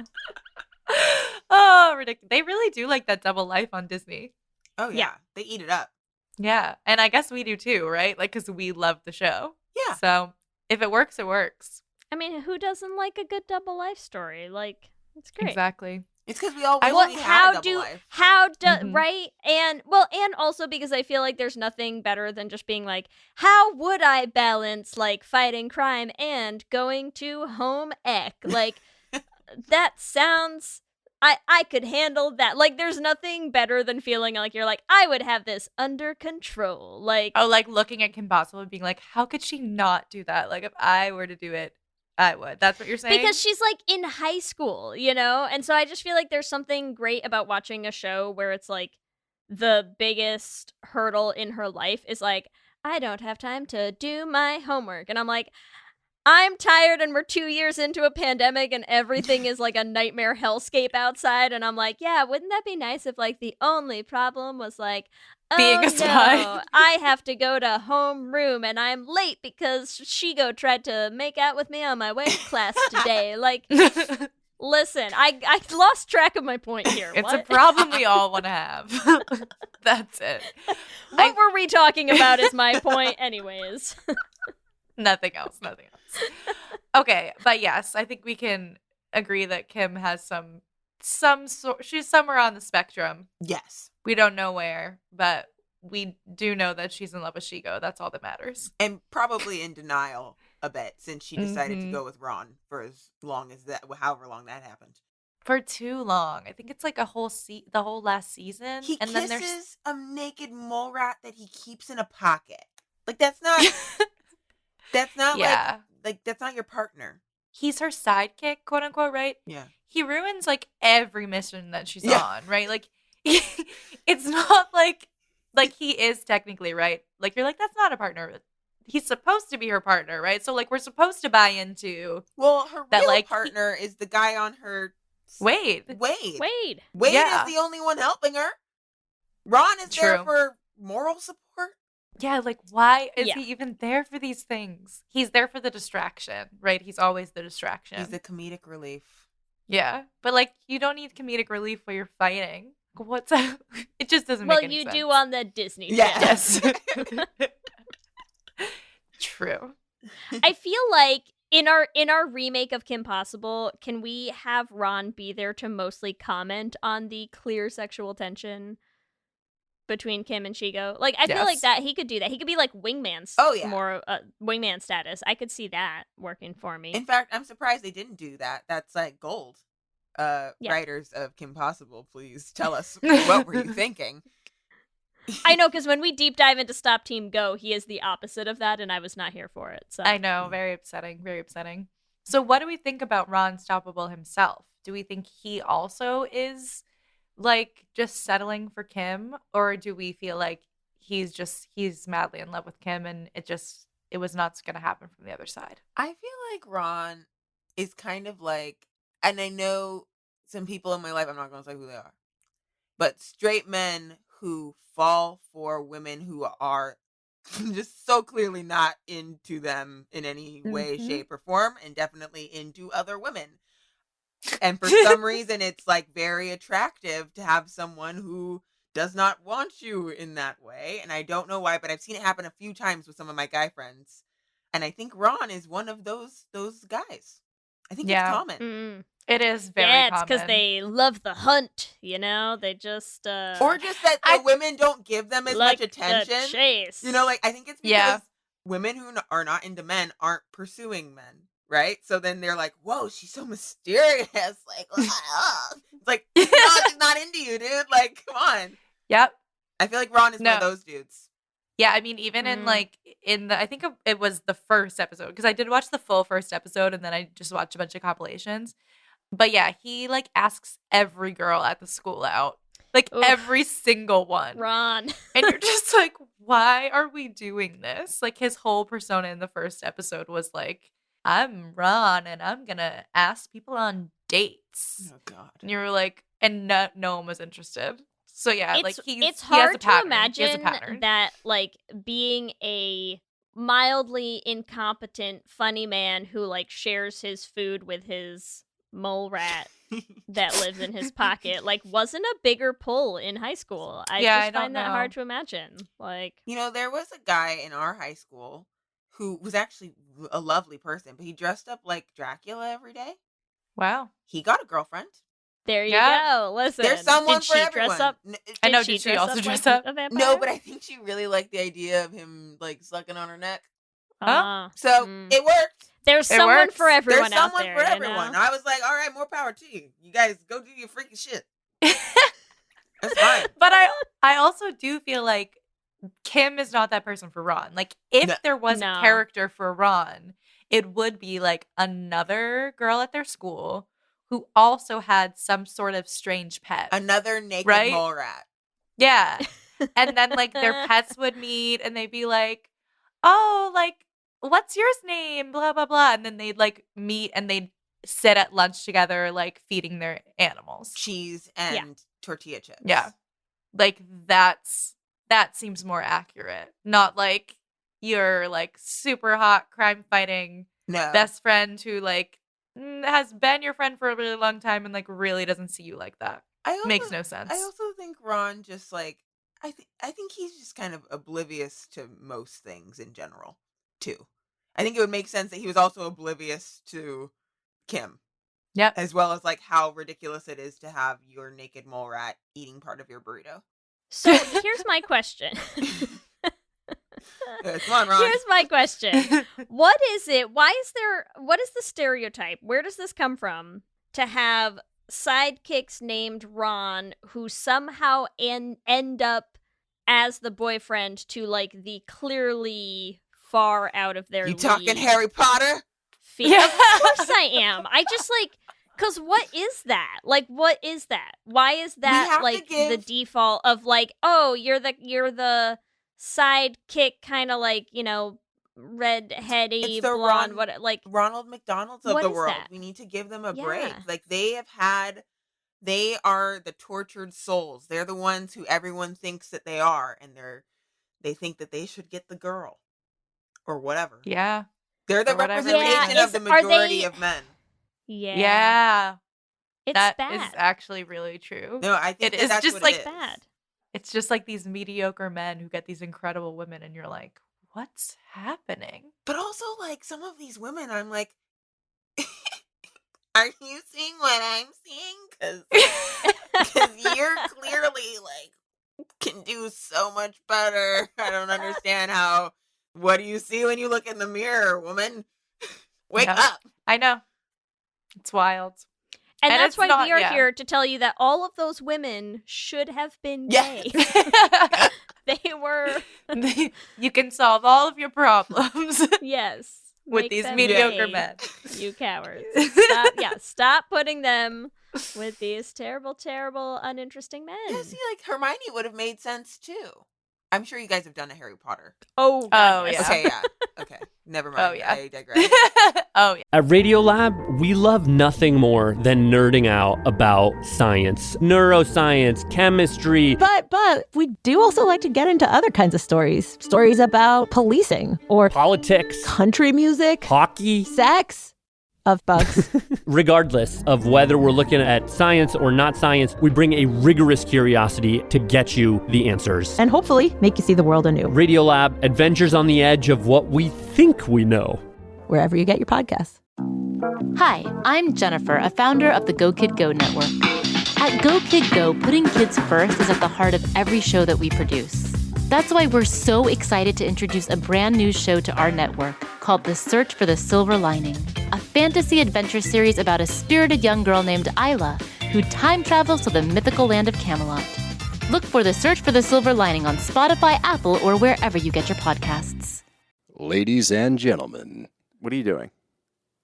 oh, ridiculous! They really do like that double life on Disney. Oh, yeah. They eat it up. Yeah, and I guess we do too, right? Like, because we love the show. Yeah. So if it works, it works. I mean, who doesn't like a good double life story? Like, it's great. Exactly. It's because we always Well, only had a double life. right? And well, and also because I feel like there's nothing better than just being like, how would I balance like fighting crime and going to home ec? Like, that sounds, I could handle that. Like, there's nothing better than feeling like you're like, I would have this under control. Like, Oh, like looking at Kim Possible and being like, how could she not do that? Like, if I were to do it, I would. That's what you're saying? because she's like in high school, you know? And so I just feel like there's something great about watching a show where it's like the biggest hurdle in her life is like, I don't have time to do my homework. And I'm like, I'm tired and we're 2 years into a pandemic and everything is like a nightmare hellscape outside. And I'm like, yeah, wouldn't that be nice if like the only problem was like, Being a spy. no, I have to go to homeroom and I'm late because Shigo tried to make out with me on my way to class today. Like, listen, I lost track of my point here. It's What? a problem we all want to have. That's it. What were we talking about is my point anyways. Nothing else. Okay, but yes, I think we can agree that Kim has some sort. She's somewhere on the spectrum. Yes. We don't know where, but we do know that she's in love with Shigo. That's all that matters. And probably in denial a bit since she decided to Mhm. go with Ron for as long as that, however long that happened. For too long. I think it's like a whole the whole last season. He and kisses then there's a naked mole rat that he keeps in a pocket. Like that's not yeah. like that's not your partner. He's her sidekick, quote unquote, right? Yeah. He ruins like every mission that she's Yeah. on, right? Like it's not like he is technically, right? Like you're like, that's not a partner. He's supposed to be her partner, right? So like we're supposed to buy into Well, her that, real like, partner is the guy on her Wade. Wade Yeah. is the only one helping her. Ron is there True. for moral support. Yeah, like why is Yeah. he even there for these things? He's there for the distraction, right? He's always the distraction. He's the comedic relief. Yeah. But like you don't need comedic relief while you're fighting. What's that? It just doesn't make Well, any you sense. do on the Disney Yeah. Channel. Yes. True. I feel like in our remake of Kim Possible, can we have Ron be there to mostly comment on the clear sexual tension between Kim and Shigo? Like, I feel like Yes. that he could do that. He could be like wingman's. Oh, yeah. More wingman status. I could see that working for me. In fact, I'm surprised they didn't do that. That's like gold. Writers of Kim Possible, please tell us what were you thinking? I know, because when we deep dive into Stop Team Go, he is the opposite of that, and I was not here for it. So I know, very upsetting, very upsetting. So what do we think about Ron Stoppable himself? Do we think he also is like just settling for Kim, or do we feel like he's madly in love with Kim and it was not going to happen from the other side? I feel like Ron is kind of like, and I know some people in my life, I'm not going to say who they are, but straight men who fall for women who are just so clearly not into them in any way, Mhm. shape, or form, and definitely into other women. And for some reason, it's like very attractive to have someone who does not want you in that way. And I don't know why, but I've seen it happen a few times with some of my guy friends. And I think Ron is one of those guys. I think Yeah. it's common. Mm. It is very Yeah, it's common. because they love the hunt, you know? They just Or just that the women don't give them as like much attention. the chase. You know, like I think it's because Yeah. women who are not into men aren't pursuing men, right? So then they're like, "Whoa, she's so mysterious." Like, it's like, no, she's not into you, dude. Like, come on. Yep. I feel like Ron is one No. of those dudes. Yeah, I mean, even in I think it was the first episode, because I did watch the full first episode and then I just watched a bunch of compilations. But yeah, he like asks every girl at the school out, like Oof. every single one. Ron. And you're just like, why are we doing this? Like his whole persona in the first episode was like, I'm Ron and I'm gonna ask people on dates. Oh God. And you were like, and no one was interested. So yeah, like It's he has hard a pattern. to He has a imagine pattern. that, like, being a mildly incompetent, funny man who, like, shares his food with his mole rat that lives in his pocket, like, wasn't a bigger pull in high school. I Yeah, just I don't find that know. hard to imagine. Like, You know, there was a guy in our high school who was actually a lovely person, but he dressed up like Dracula every day. Wow. He got a girlfriend. there you Yeah. go. Listen, There's someone did for she everyone. dress up? I know, did she also dress like up? a vampire? No, but I think she really liked the idea of him like sucking on her neck. Ah, So it worked. There's It someone works. for everyone There's someone out there. for you everyone. know? I was like, all right, more power to you. You guys go do your freaky shit. That's fine. But I also do feel like Kim is not that person for Ron. Like if No. there was No. a character for Ron, it would be like another girl at their school who also had some sort of strange pet. Another naked Right? mole rat. Yeah. And then like their pets would meet and they'd be like, "Oh, like what's yours name? Blah blah blah." And then they'd like meet and they'd sit at lunch together like feeding their animals. Cheese and tortilla chips. Yeah. Like that seems more accurate. Not like your like super hot crime fighting No. best friend who like has been your friend for a really long time and like really doesn't see you like that. I also, Makes no sense. I also think Ron just like I think he's just kind of oblivious to most things in general too. I think it would make sense that he was also oblivious to Kim. Yep. As well as like how ridiculous it is to have your naked mole rat eating part of your burrito. So here's my question. Come on, Ron. Here's my question. What is the stereotype? Where does this come from to have sidekicks named Ron who somehow end up as the boyfriend to like the clearly far out of their You league? talking Harry Potter? Yeah. Of course I am. I just like, because what is that? Like, what is that? Why is that like the default of like, oh, you're the sidekick, kind of like, you know, redheady blonde, what like Ronald McDonald's of the world. That? We need to give them a break. Like they are the tortured souls. They're the ones who everyone thinks that they are, and they think that they should get the girl or whatever. Yeah. They're the representation of the majority of men. Yeah. Yeah. That is actually really true. No, I think it is that's just what like it is. bad. It's just like these mediocre men who get these incredible women, and you're like, what's happening? But also, like, some of these women, I'm like, are you seeing what I'm seeing? Because you're clearly, like, can do so much better. I don't understand how. What do you see when you look in the mirror, woman? Wake up. I know. It's wild. And that's why we are here to tell you that all of those women should have been gay. They were. You can solve all of your problems. Yes. With these mediocre men. You cowards. Stop putting them with these terrible, terrible, uninteresting men. Yeah, see, like, Hermione would have made sense, too. I'm sure you guys have done a Harry Potter. Oh, yeah. Okay, yeah. Okay, never mind. Oh, yeah. I digress. Oh, yeah. At Radiolab, we love nothing more than nerding out about science, neuroscience, chemistry. But we do also like to get into other kinds of stories. Stories about policing or politics, country music, hockey, sex. Of bugs. Regardless of whether we're looking at science or not science, we bring a rigorous curiosity to get you the answers. And hopefully make you see the world anew. Radiolab, adventures on the edge of what we think we know. Wherever you get your podcasts. Hi, I'm Jennifer, a founder of the Go Kid Go network. At Go Kid Go, putting kids first is at the heart of every show that we produce. That's why we're so excited to introduce a brand new show to our network called The Search for the Silver Lining, a fantasy adventure series about a spirited young girl named Isla who time travels to the mythical land of Camelot. Look for The Search for the Silver Lining on Spotify, Apple, or wherever you get your podcasts. Ladies and gentlemen. What are you doing?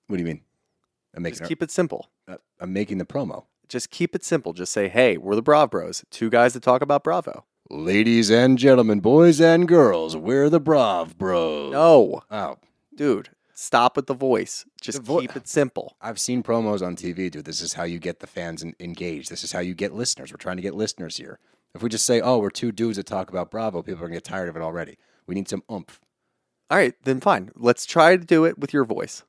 What do you mean? Just keep it simple. I'm making the promo. Just keep it simple. Just say, hey, we're the Brav Bros. Two guys that talk about Bravo. Ladies and gentlemen, boys and girls, we're the Brav Bros. No. Oh. Dude, stop with the voice. Just keep it simple. I've seen promos on TV, dude. This is how you get the fans engaged. This is how you get listeners. We're trying to get listeners here. If we just say, oh, we're two dudes that talk about Bravo, people are going to get tired of it already. We need some oomph. All right, then fine. Let's try to do it with your voice.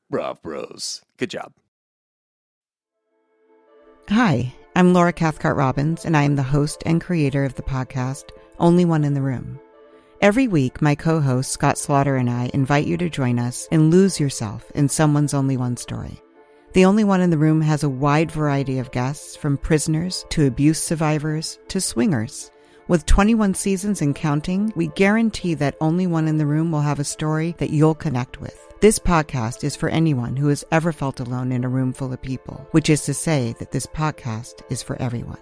Brav Bros. Good job. Hi, I'm Laura Cathcart-Robbins, and I am the host and creator of the podcast, Only One in the Room. Every week, my co-host Scott Slaughter and I invite you to join us and lose yourself in someone's only one story. The Only One in the Room has a wide variety of guests, from prisoners to abuse survivors to swingers. With 21 seasons and counting, we guarantee that Only One in the Room will have a story that you'll connect with. This podcast is for anyone who has ever felt alone in a room full of people, which is to say that this podcast is for everyone.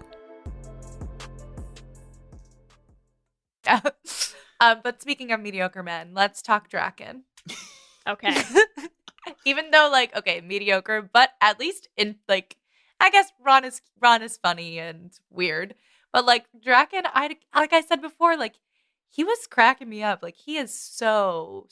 But speaking of mediocre men, let's talk Draken. Okay. Even though, like, okay, mediocre, but at least in, like, I guess Ron is funny and weird. But, like, Draken, like I said before, like, he was cracking me up. Like, he is so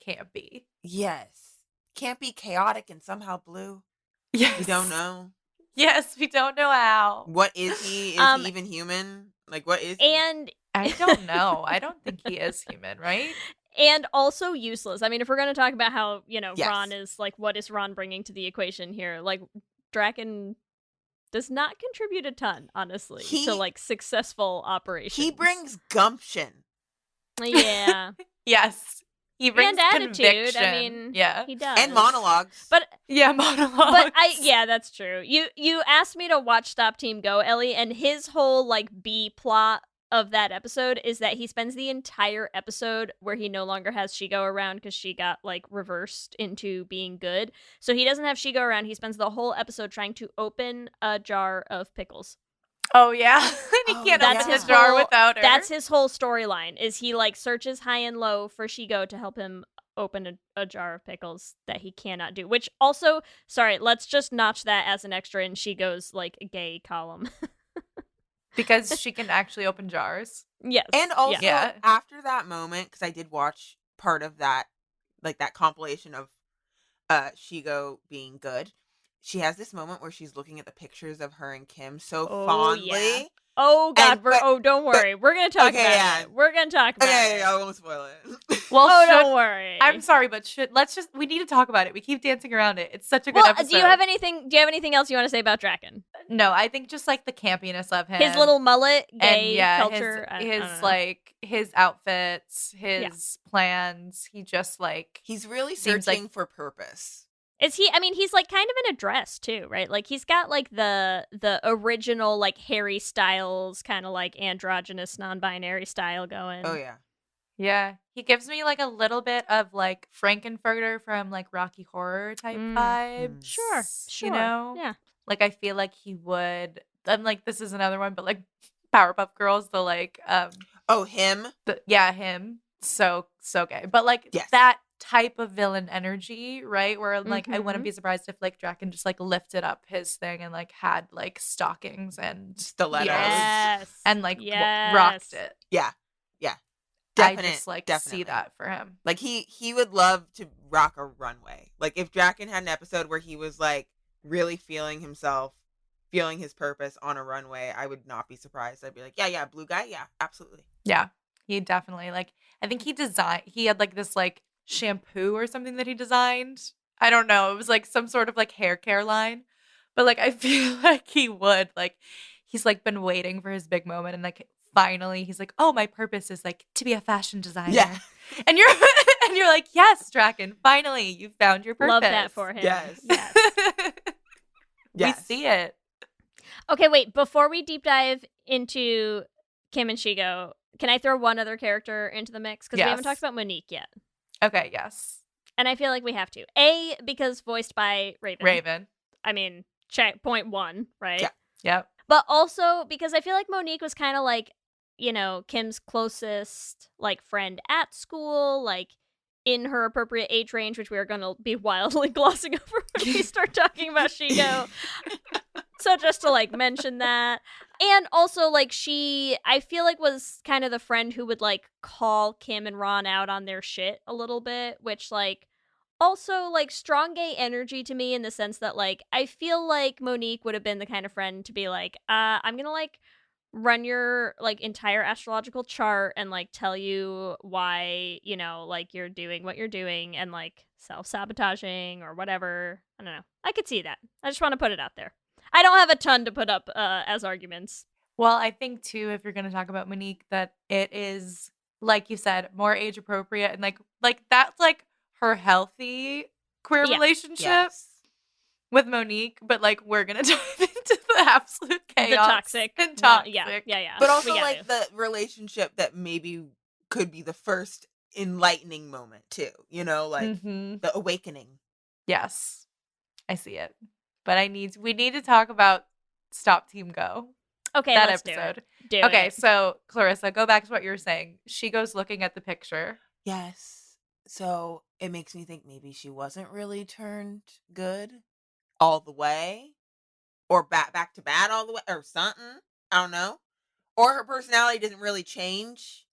campy. Yes. Campy, chaotic, and somehow blue. Yes. We don't know. Yes, we don't know how. What is he? Is he even human? Like, what is he? And I don't know. I don't think he is human, right? And also useless. I mean, if we're going to talk about how, you know, Yes. Ron is, like, what is Ron bringing to the equation here? Like, Draken does not contribute a ton, honestly, to, like, successful operations. He brings gumption. Yeah. Yes. He brings and attitude. conviction. I mean, yeah, he does. And monologues. But monologues. But that's true. You asked me to watch Stop Team Go, Ellie, and his whole like B plot of that episode is that he spends the entire episode where he no longer has Shigo around because she got like reversed into being good. So he doesn't have Shigo around. He spends the whole episode trying to open a jar of pickles. Oh yeah, he can't open the jar without her. That's his whole storyline. Is he like searches high and low for Shigo to help him open a jar of pickles that he cannot do. Which also, sorry, let's just notch that as an extra in Shigo's like gay column. Because she can actually open jars. Yes. And also, after that moment, because I did watch part of that, like that compilation of Shigo being good, she has this moment where she's looking at the pictures of her and Kim so fondly. Yeah. Oh, God. Don't worry. We're going to talk about it. We're going to talk about it. I won't spoil it. Well, don't worry. I'm sorry, but we need to talk about it. We keep dancing around it. It's such a good episode. Do you have anything else you want to say about Draken? No, I think just like the campiness of him. His little mullet, gay and, culture. His outfits, his plans. He just like... He's really searching for purpose. Is he? I mean, he's like kind of in a dress too, right? Like he's got like the original like Harry Styles kind of like androgynous non-binary style going. Oh yeah, yeah. He gives me like a little bit of like Frankenfurter from like Rocky Horror type vibes. Sure. You know? Yeah. Like I feel like he would. I'm like, this is another one, but like Powerpuff Girls, the like him. Him. So gay, but like that type of villain energy, right? Where like I wouldn't be surprised if like Draken just like lifted up his thing and like had like stockings and stilettos and like rocked it. Yeah. I just like see that for him. Like he would love to rock a runway. Like if Draken had an episode where he was like really feeling himself, feeling his purpose on a runway, I would not be surprised. I'd be like, yeah, blue guy, yeah, absolutely. Yeah, he definitely like. I think he had like this like shampoo or something that he designed. I don't know. It was like some sort of like hair care line. But like I feel like he would like he's like been waiting for his big moment and like finally he's like, "Oh, my purpose is like to be a fashion designer." Yeah. And you're like, "Yes, Draken, finally you found your purpose." Love that for him. Yes. We see it. Okay, wait, before we deep dive into Kim and Shigo, can I throw one other character into the mix? Because we haven't talked about Monique yet. Okay, yes. And I feel like we have to. A, because voiced by Raven. I mean, check point one, right? Yeah. Yep. But also because I feel like Monique was kind of like, you know, Kim's closest like friend at school, like in her appropriate age range, which we are going to be wildly glossing over when we start talking about Shigo. So just to like mention that. And also like I feel like was kind of the friend who would like call Kim and Ron out on their shit a little bit, which like also like strong gay energy to me in the sense that like I feel like Monique would have been the kind of friend to be like, I'm going to like run your like entire astrological chart and like tell you why, you know, like you're doing what you're doing and like self-sabotaging or whatever. I don't know. I could see that. I just want to put it out there. I don't have a ton to put up as arguments. Well, I think too, if you're going to talk about Monique, that it is, like you said, more age appropriate and like that's like her healthy queer relationship with Monique. But like we're going to dive into the absolute chaos, the toxic, and toxic. Yeah. But also like the relationship that maybe could be the first enlightening moment too. You know, like the awakening. Yes, I see it. But we need to talk about Stop Team Go. Okay, that let's episode. Do it. So Clarissa, go back to what you were saying. She goes looking at the picture. Yes. So it makes me think maybe she wasn't really turned good all the way, or back to bad all the way, or something. I don't know. Or her personality didn't really change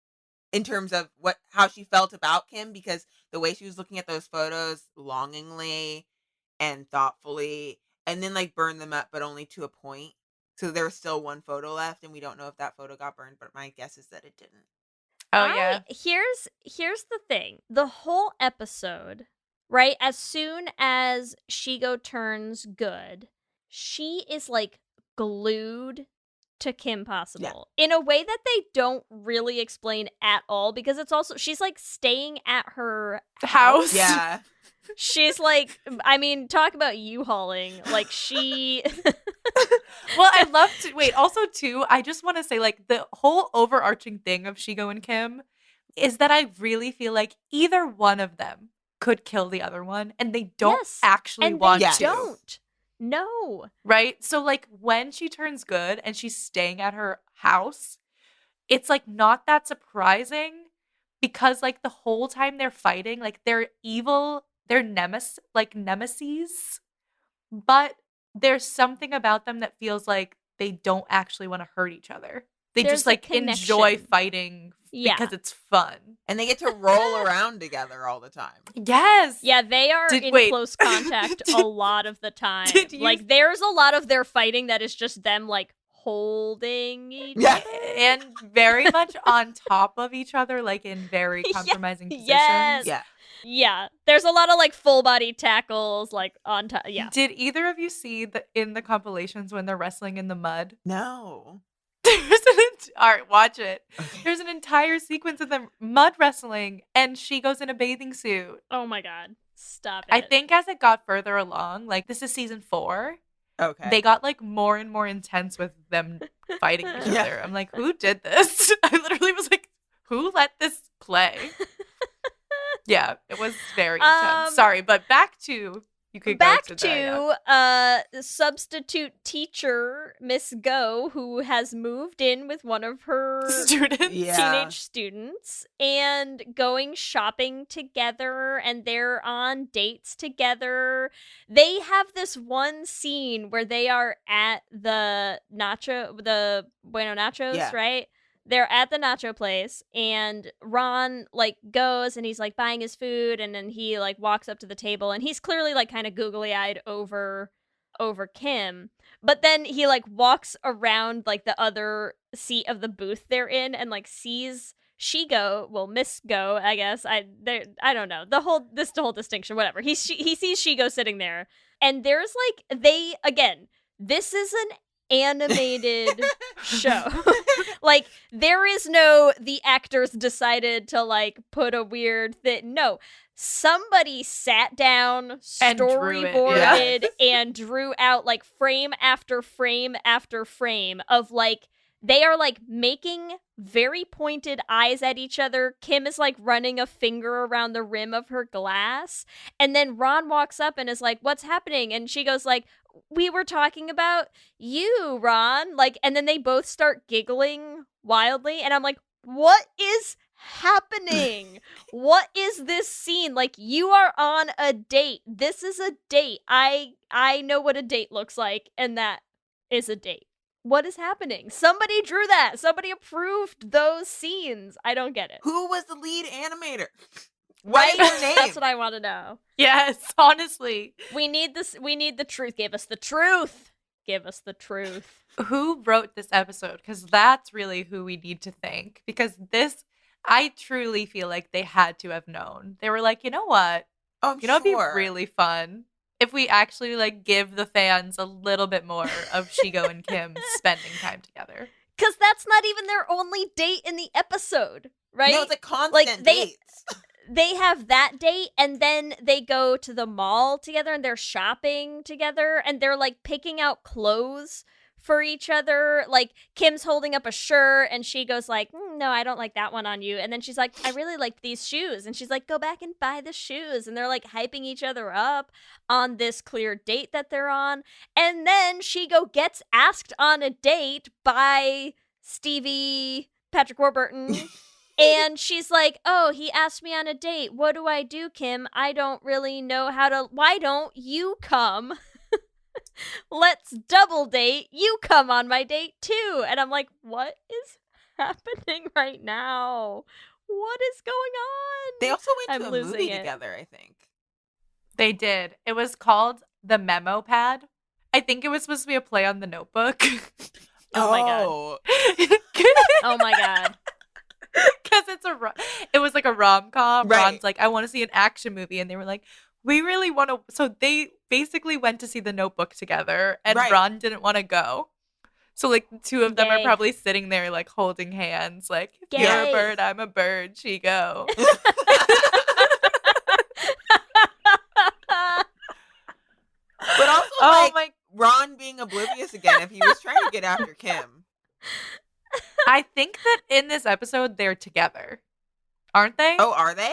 in terms of how she felt about Kim, because the way she was looking at those photos longingly and thoughtfully, and then like burn them up, but only to a point. So there was still one photo left, and we don't know if that photo got burned, but my guess is that it didn't. Oh yeah. Here's the thing. The whole episode, right? As soon as Shigo turns good, she is like glued to Kim possible in a way that they don't really explain at all, because it's also, she's like staying at her house. Yeah. She's like, I mean, talk about U-hauling. Like, she... Well, I love to... Wait, also, too, I just want to say, like, the whole overarching thing of Shigo and Kim is that I really feel like either one of them could kill the other one, and they don't actually and want they to. don't. No. Right? So, like, when she turns good and she's staying at her house, it's, like, not that surprising because, like, the whole time they're fighting, like, they're evil... They're nemesis, but there's something about them that feels like they don't actually want to hurt each other. They There's just like enjoy fighting because it's fun. And they get to roll around together all the time. Yes. Yeah, they are in close contact a lot of the time. Like, there's a lot of their fighting that is just them, like, holding each other. And very much on top of each other, like in very compromising positions. Yes. Yeah, there's a lot of like full body tackles, like on top. Yeah. Did either of you see in the compilations when they're wrestling in the mud? No. All right, watch it. Okay. There's an entire sequence of them mud wrestling, and she goes in a bathing suit. Oh my god, stop it! I think as it got further along, like this is season 4. Okay. They got like more and more intense with them fighting each other. I'm like, who did this? I literally was like, who let this play? Yeah, it was very intense. Sorry, but back to substitute teacher Miss Go, who has moved in with one of her teenage students and going shopping together, and they're on dates together. They have this one scene where they are at the Bueno Nachos, right? They're at the nacho place, and Ron, like, goes, and he's, like, buying his food, and then he, like, walks up to the table, and he's clearly, like, kind of googly-eyed over Kim, but then he, like, walks around, like, the other seat of the booth they're in, and, like, sees Miss Go, I guess, I don't know, the whole distinction, whatever, he sees Shigo sitting there, and there's, like, this is an animated show. Like, there is no, the actors decided to, like, put a weird thing. No, somebody sat down, storyboarded, and drew out, like, frame after frame after frame of, like, they are, like, making very pointed eyes at each other. Kim is, like, running a finger around the rim of her glass. And then Ron walks up and is like, what's happening? And she goes, like, we were talking about you, Ron. Like, and then they both start giggling wildly. And I'm like, what is happening? What is this scene? Like, you are on a date. This is a date. I know what a date looks like. And that is a date. What is happening? Somebody drew that. Somebody approved those scenes. I don't get it. Who was the lead animator? What is her name? That's what I want to know. Yes, honestly. We need this. We need the truth. Give us the truth. Give us the truth. Who wrote this episode? Because that's really who we need to thank. Because this, I truly feel like they had to have known. They were like, you know what? It'd be really fun if we actually, like, give the fans a little bit more of Shigo and Kim spending time together. Because that's not even their only date in the episode, right? No, it's a constant dates. They have that date, and then they go to the mall together, and they're shopping together, and they're, like, picking out clothes for each other. Like, Kim's holding up a shirt, and she goes like, no, I don't like that one on you. And then she's like, I really like these shoes. And she's like, go back and buy the shoes. And they're, like, hyping each other up on this clear date that they're on. And then Shigo gets asked on a date by Stevie Patrick Warburton. And she's like, oh, he asked me on a date. What do I do, Kim? I don't really know how to... Why don't you come? Let's double date. You come on my date, too. And I'm like, what is happening right now? What is going on? They also went to a movie together, I think. They did. It was called The Memo Pad. I think it was supposed to be a play on The Notebook. Oh, my God. Oh, my God. Because it was like a rom-com. Right. Ron's like, I want to see an action movie. And they were like, we really want to. So they basically went to see The Notebook together. And Ron didn't want to go. So like the two of them are Gay. probably sitting there like holding hands, like Gay. you're a bird, I'm a bird, she go. But also, Oh like, Ron being oblivious again if he was trying to get after Kim. I think that in this episode they're together, aren't they? Oh, are they?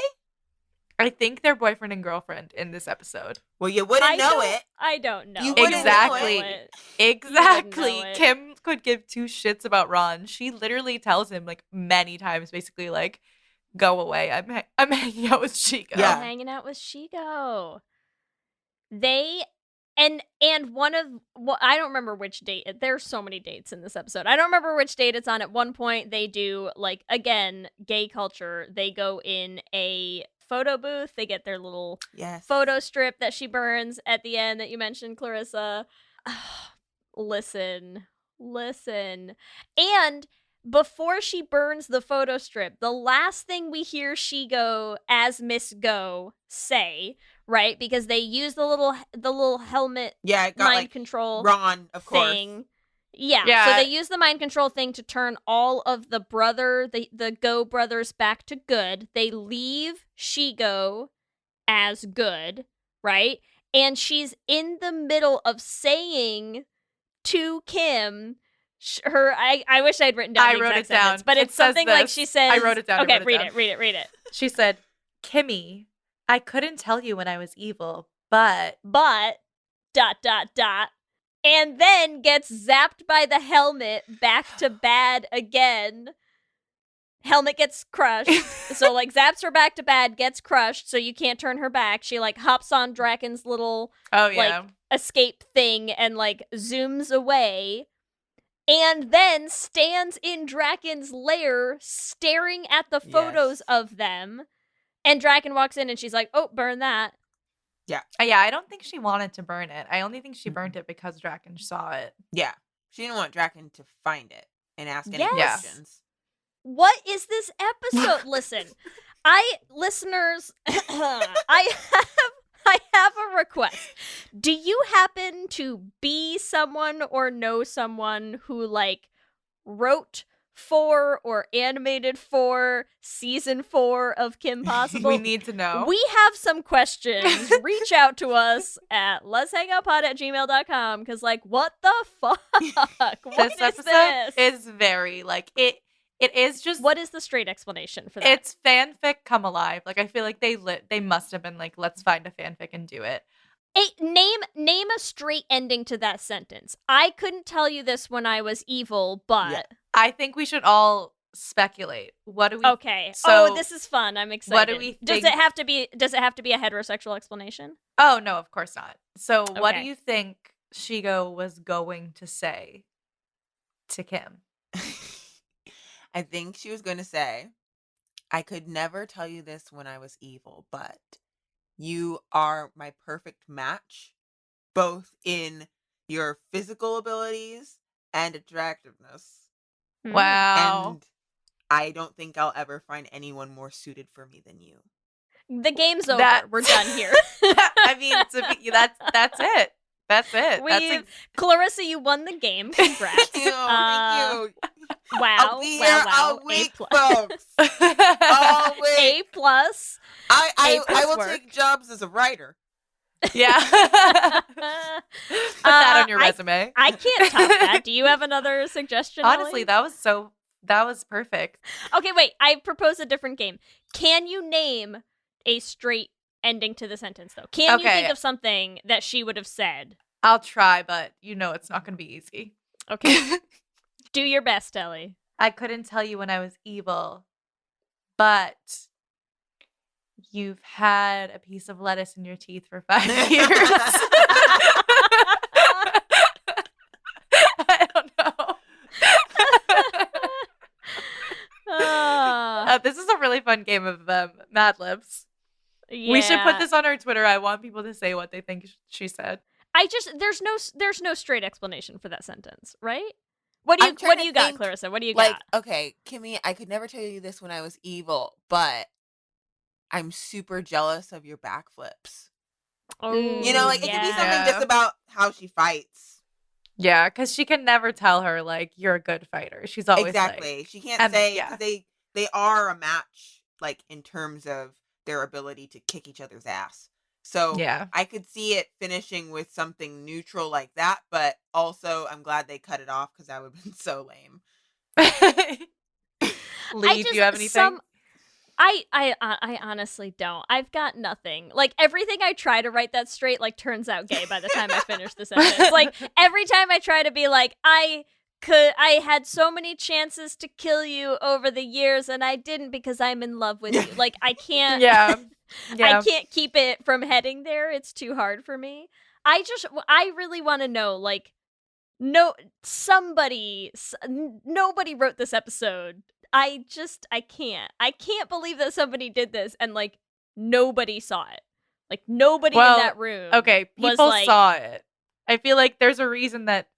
I think they're boyfriend and girlfriend in this episode. Well, you wouldn't know it. I don't know. You wouldn't Exactly. know it. Exactly. You wouldn't know it. Kim could give two shits about Ron. She literally tells him like many times, basically like, "Go away. I'm hanging out with Chico." Yeah. I'm hanging out with Shigo. They and one of I don't remember which date. There's so many dates in this episode. I don't remember which date it's on. At one point, they do like again gay culture. They go in a photo booth. They get their little photo strip that she burns at the end that you mentioned, Clarissa. Listen. And before she burns the photo strip, the last thing we hear Shigo as Miss Go say, right? Because they use the little helmet it got, mind like, control Ron, of course. thing. Yeah. So they use the mind control thing to turn all of the Go brothers back to good. They leave Shigo as good, right? And she's in the middle of saying to Kim, I wish I'd written down I the wrote exact it down. sentence, but It it's says something like this. she says. I wrote it down. Okay, read it. Read it. She said, "Kimmy, I couldn't tell you when I was evil, but and then gets zapped by the helmet back to bad again. Helmet gets crushed. So, like, zaps her back to bad, gets crushed, so you can't turn her back. She, like, hops on Draken's little, like, escape thing and, like, zooms away. And then stands in Draken's lair staring at the photos of them. And Draken walks in and she's like, oh, burn that. Yeah. I don't think she wanted to burn it. I only think she burnt it because Draken saw it. Yeah. She didn't want Draken to find it and ask any Yes. questions. What is this episode? Listen, listeners, I have a request. Do you happen to be someone or know someone who, like, wrote for or animated for season 4 of Kim Possible? We need to know. We have some questions. Reach out to us at letshangoutpod@gmail.com because, like, what the fuck? This episode is very, like, it is just... What is the straight explanation for that? It's fanfic come alive. Like, I feel like they must have been like, let's find a fanfic and do it. Name a straight ending to that sentence. I couldn't tell you this when I was evil, but... Yeah. I think we should all speculate. What do we... Okay. So, this is fun. I'm excited. What do we think... Does it have to be a heterosexual explanation? Oh, no, of course not. So what do Okay. you think Shigo was going to say to Kim? I think she was going to say, I could never tell you this when I was evil, but you are my perfect match, both in your physical abilities and attractiveness. Wow. And I don't think I'll ever find anyone more suited for me than you. The game's over. We're done here. I mean, that's it. That's it. Clarissa, you won the game. Congrats. Thank you. Thank you. Wow. I'll be here all week, folks. All week. A plus. I will work. take jobs as a writer. Yeah. Put that on your resume. I can't top that. Do you have another suggestion? Honestly, Ellie? that was perfect. Okay, wait. I propose a different game. Can you name a straight ending to the sentence, though? Can you think of something that she would have said? I'll try, but you know it's not going to be easy. Okay. Do your best, Ellie. I couldn't tell you when I was evil, but you've had a piece of lettuce in your teeth for 5 years. I don't know. This is a really fun game of Mad Libs. Yeah. We should put this on our Twitter. I want people to say what they think she said. There's no straight explanation for that sentence, right? What do you got, Clarissa? What do you got? Okay, Kimmy, I could never tell you this when I was evil, but I'm super jealous of your backflips. Oh, you know, like it could be something just about how she fights. Yeah, because she can never tell her, like, you're a good fighter. She's always Exactly. like, She can't and say, yeah. because they are a match, like, in terms of their ability to kick each other's ass. So Yeah. I could see it finishing with something neutral like that, but also I'm glad they cut it off because that would have been so lame. Lee, do you have anything? I honestly don't. I've got nothing. Like, everything I try to write that straight, like, turns out gay by the time I finish the sentence. Like, every time I try to be like, I had so many chances to kill you over the years and I didn't because I'm in love with you. Like, I can't. Yeah. I can't keep it from heading there. It's too hard for me. I really want to know, like, nobody wrote this episode. I can't believe that somebody did this and, like, nobody saw it. Like, nobody in that room. Okay, was people like, saw it. I feel like there's a reason that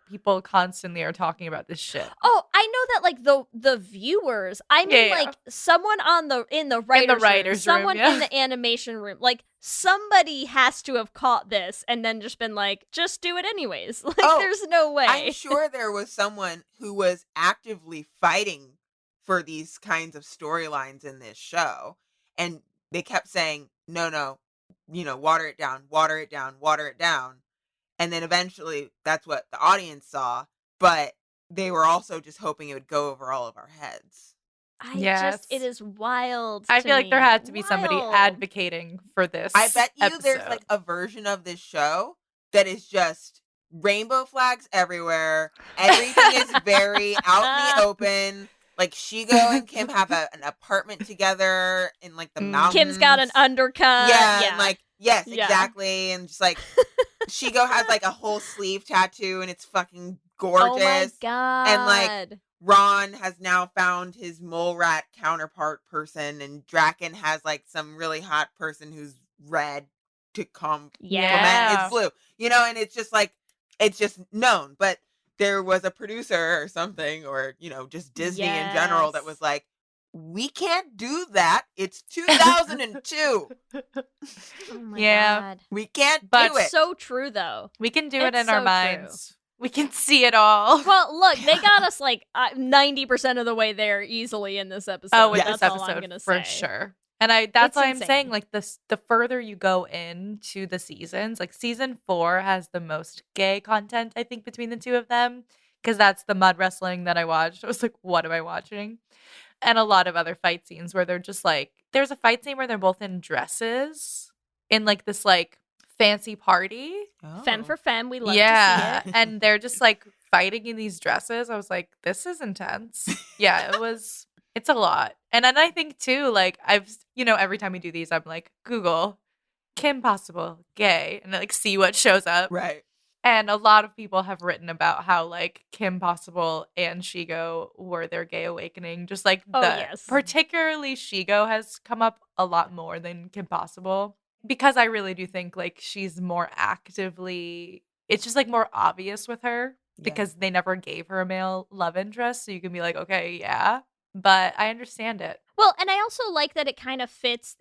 people constantly are talking about this shit. Oh, I know that, like, the viewers. I mean, like, someone in the writers' room, someone in the animation room, like, somebody has to have caught this and then just been like, just do it anyways. Like, there's no way. I'm sure there was someone who was actively fighting for these kinds of storylines in this show, and they kept saying, no, water it down, water it down, water it down. And then eventually that's what the audience saw, but they were also just hoping it would go over all of our heads. It is wild. I to feel like there me. had to be somebody advocating for this. I bet you there's episode. like a version of this show that is just rainbow flags everywhere. Everything is very out in the open. Like, Shigo and Kim have an apartment together in, like, the mountains. Kim's got an undercut. Yeah. And, like, yes, exactly. And just, like, Shigo has, like, a whole sleeve tattoo and it's fucking gorgeous. Oh my god. And, like, Ron has now found his mole rat counterpart person, and Draken has, like, some really hot person who's red to complement his blue. You know, and it's just, like, it's just known. But there was a producer or something, or, just Disney in general, that was like, we can't do that. It's 2002. Oh my Yeah. god. We can't But do it. So true, though. We can do it It's in our so minds. We can see it all. Well, look, they got us like 90% of the way there easily in this episode. Oh, with That's this all I'm episode, gonna for say. sure. And that's It's why I'm insane. saying, like, the further you go into the seasons, like, season 4 has the most gay content, I think, between the two of them, because that's the mud wrestling that I watched. I was like, what am I watching? And a lot of other fight scenes where they're just like, there's a fight scene where they're both in dresses in, like, this, like, fancy party. Femme for femme, we love to Yeah. see it. And they're just, like, fighting in these dresses. I was like, this is intense. Yeah, it's a lot. And then I think too, like, every time we do these, I'm like, Google Kim Possible gay, and like see what shows up. Right. And a lot of people have written about how, like, Kim Possible and Shigo were their gay awakening. Just like particularly Shigo has come up a lot more than Kim Possible, because I really do think, like, she's more actively, it's just, like, more obvious with her because they never gave her a male love interest. So you can be like, okay, yeah, but I understand it. Well, and I also like that it kind of fits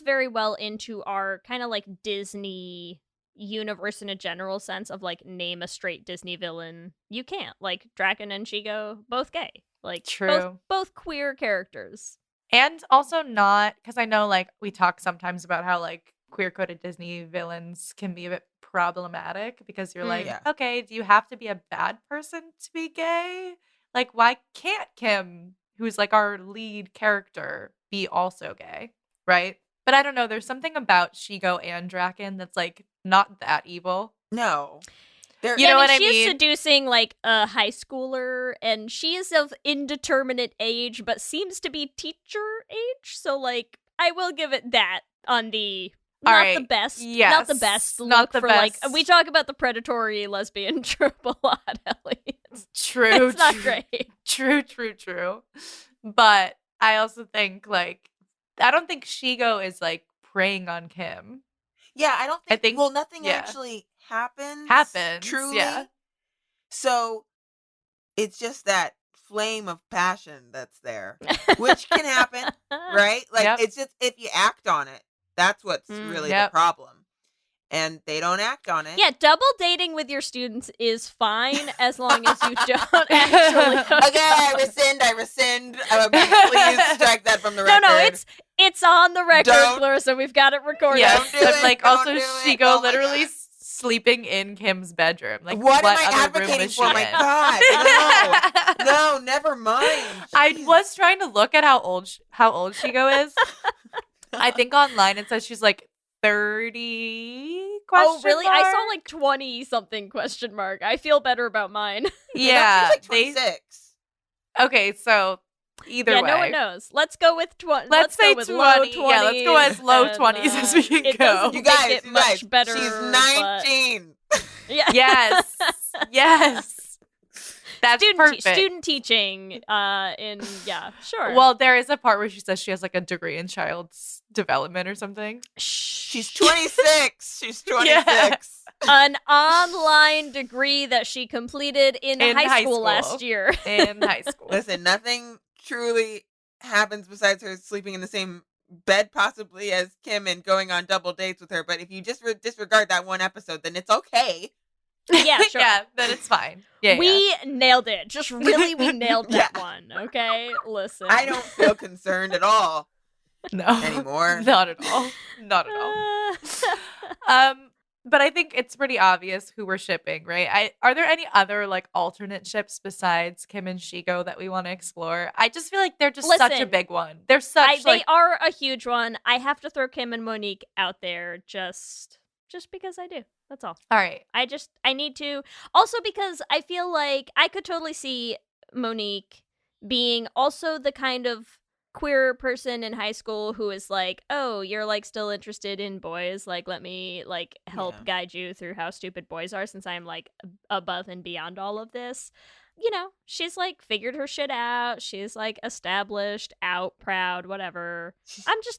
very well into our kind of like Disney universe in a general sense of, like, name a straight Disney villain. You can't. Like, Draken and Shigo, both gay. Like, True. both queer characters. And also not, because I know, like, we talk sometimes about how, like, queer-coded Disney villains can be a bit problematic because you're like, okay, do you have to be a bad person to be gay? Like, why can't Kim, who's, like, our lead character, be also gay, right? But I don't know, there's something about Shigo and Draken that's, like, not that evil. No. You know what I mean? She's seducing, like, a high schooler, and she is of indeterminate age, but seems to be teacher age. So, like, I will give it that on the not the best look for like we talk about the predatory lesbian trope a lot, Ellie. True. It's not great. True. But I also think, like, I don't think Shigo is, like, preying on Kim. Yeah, I don't think, well, nothing actually happens. Truly. Yeah. So it's just that flame of passion that's there, which can happen, right? Like, it's just, if you act on it, that's what's really the problem. and they don't act on it. Yeah, double dating with your students is fine as long as you don't actually. Okay, I rescind. Please strike that from the record. No, it's on the record, Don't- Clarissa. We've got it recorded. Yes, Don't do and it, like don't also do it. Shigo Oh my literally God. sleeping in Kim's bedroom. Like what am I other room advocating was she for? My in? God, no, never mind. I was trying to look at how old Shigo is. I think online it says she's like 30. Oh, really? I saw mark? like 20 something question mark. I feel better about mine. Yeah, She's like 26. Okay, so either yeah, way, no one knows. Let's go with 20. Let's say go with 20. low 20s. Yeah, let's go as low and, 20s as we can it go. doesn't You make guys, it you much guys, better. she's but- 19. Yeah. Yes, yes. That's perfect. Student teaching. Sure. Well, there is a part where she says she has like a degree in child's development or something. She's 26. She's 26. Yeah. An online degree that she completed in high school last year. In high school. Listen, nothing truly happens besides her sleeping in the same bed possibly as Kim and going on double dates with her. But if you just disregard that one episode, then it's okay. Yeah, sure. Yeah, then it's fine. Yeah, we nailed it. Just really, we nailed that one. Okay, listen. I don't feel concerned at all no anymore. Not at all. Not at all. But I think it's pretty obvious who we're shipping, right? Are there any other like alternate ships besides Kim and Shigo that we want to explore? I just feel like they're just such a Listen, big one. They're such they are a huge one. I have to throw Kim and Monique out there just because I do. That's all. All right. I need to. Also because I feel like I could totally see Monique being also the kind of queer person in high school who is like, oh, you're like still interested in boys. Like, let me like help guide you through how stupid boys are since I'm like above and beyond all of this. You know, she's like figured her shit out. She's like established, out, proud, whatever.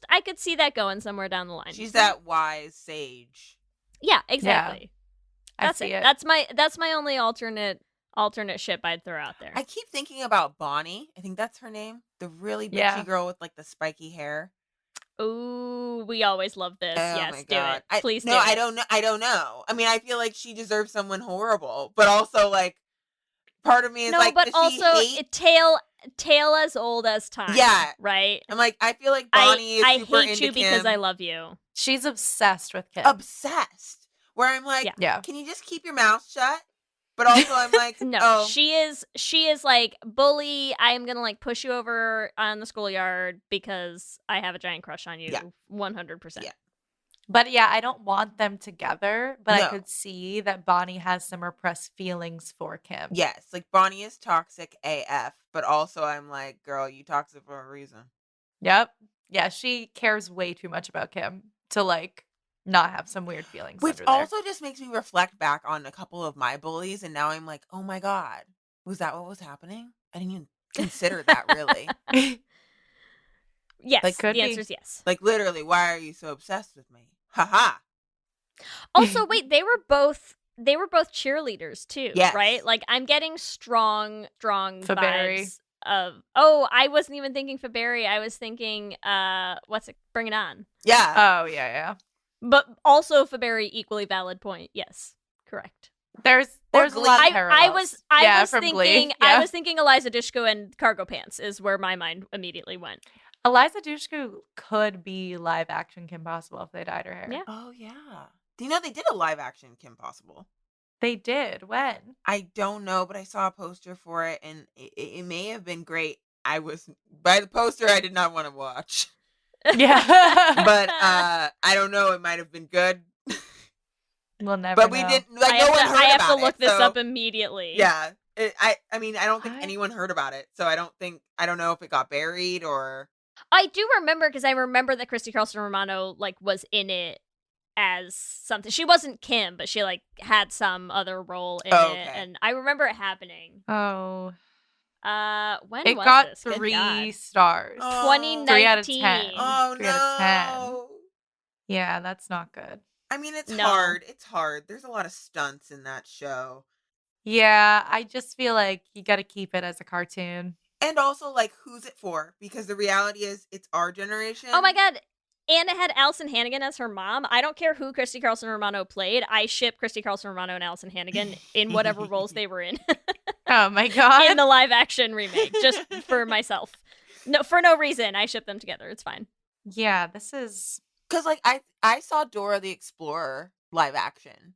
I could see that going somewhere down the line. She's that wise sage. Yeah, exactly. I That's see it. it. That's my only alternate ship I'd throw out there. I keep thinking about Bonnie. I think that's her name. The really bitchy girl with like the spiky hair. Ooh, we always love this. Oh Yes, my do God. it. Please do No, it. I don't know. I don't know. I mean, I feel like she deserves someone horrible, but also like part of me is No, like, but does also she hate? tale as old as time. Yeah. Right? I'm like, I feel like Bonnie I is super hate into you because Kim. I love you. She's obsessed with Kim. Obsessed. Where I'm like, Yeah. can you just keep your mouth shut? But also I'm like, No, oh, she is like, bully, I am gonna like push you over on the schoolyard because I have a giant crush on you. Yeah. 100%. Yeah. But yeah, I don't want them together, but I No. could see that Bonnie has some repressed feelings for Kim. yes, like Bonnie is toxic AF, but also I'm like, girl, you toxic for a reason. Yep. Yeah, she cares way too much about Kim to like not have some weird feelings. Which under there. also just makes me reflect back on a couple of my bullies, and now I'm like, oh my God, was that what was happening? I didn't even consider that really. Yes. Like, The could be. answer is yes. Like literally, why are you so obsessed with me? Haha. Also, wait, they were both cheerleaders too, Yes. right? Like I'm getting strong Faberry. vibes of. Oh, I wasn't even thinking Faberry. I was thinking Bring It On. Yeah. Oh, yeah. But also Faberry, equally valid point. Yes, correct. There's Or a lot of I parallels. was Yeah, from Glee. thinking Yeah. I was thinking Eliza Dushku and Cargo Pants is where my mind immediately went. Eliza Dushku could be live action Kim Possible if they dyed her hair. Yeah. Oh yeah. Do you know they did a live action Kim Possible? They did. When? I don't know, but I saw a poster for it, and it may have been great. I was by the poster. I did not want to watch, Yeah. but I don't know. It might have been good. We'll never But we know. didn't. Like no one heard I have about to look it, this so- up immediately. Yeah. I mean, I don't think I- anyone heard about it, so I don't know if it got buried or. I do remember because I remember that Christy Carlson Romano like was in it as something. She wasn't Kim, but she like had some other role in Oh, it, okay. and I remember it happening. Oh. When It was got this? Good 3 God. stars. Oh. 2019. 3 out of 10. Oh 3 out of 10. no! Yeah, that's not good. I mean, it's No. hard. It's hard. There's a lot of stunts in that show. Yeah, I just feel like you got to keep it as a cartoon. And also, like, who's it for? Because the reality is, it's our generation. Oh my God. And it had Allison Hannigan as her mom. I don't care who Christy Carlson Romano played. I ship Christy Carlson Romano and Allison Hannigan in whatever roles they were in. Oh my god. In the live action remake, just for myself. No, for no reason. I ship them together. It's fine. Yeah, this is Because like I saw Dora the Explorer live action,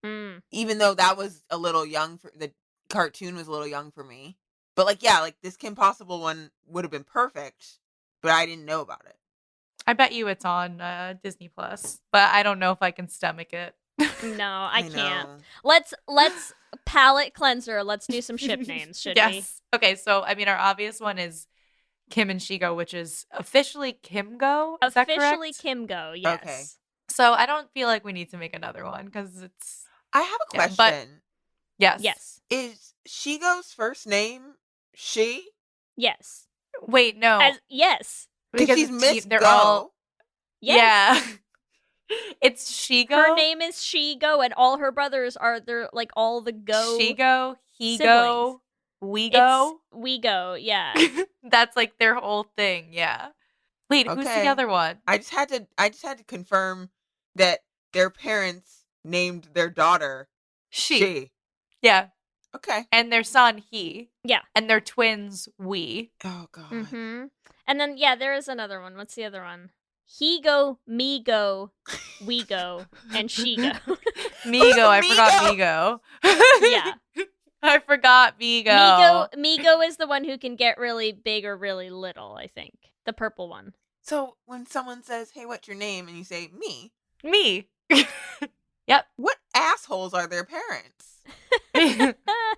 Mm. even though that was a little young for the cartoon was a little young for me. But like yeah, like this Kim Possible one would have been perfect, but I didn't know about it. I bet you it's on Disney Plus, but I don't know if I can stomach it. No, I can't. know. Let's palate cleanser. Let's do some ship names, should we? Yes. Okay, so I mean our obvious one is Kim and Shigo, which is officially Kimgo. Is that Officially correct? Kimgo, yes. Okay. So I don't feel like we need to make another one because it's I have a Yeah, question. but- yes. Yes. Is Shigo's first name she? Yes. Wait, no. Yes. Because she's it's Miss they're Go. all Yes. Yeah. It's Shigo. Her name is Shigo, and all her brothers are they're like all the Go. Shigo, He siblings. Go, We Go. It's We Go, yeah. That's like their whole thing. Yeah. Wait, who's the Okay. other one? I just had to confirm that their parents named their daughter She. Yeah. Okay. And their son, he. Yeah. And their twins, we. Oh god. Mm-hmm. And then yeah, there is another one. What's the other one? He go, me go, we go, and she go. Migo. I forgot Migo. Yeah. I forgot Migo. Migo is the one who can get really big or really little, I think. The purple one. So when someone says, "Hey, what's your name?" and you say, "Me," Me. Yep. what assholes are their parents? I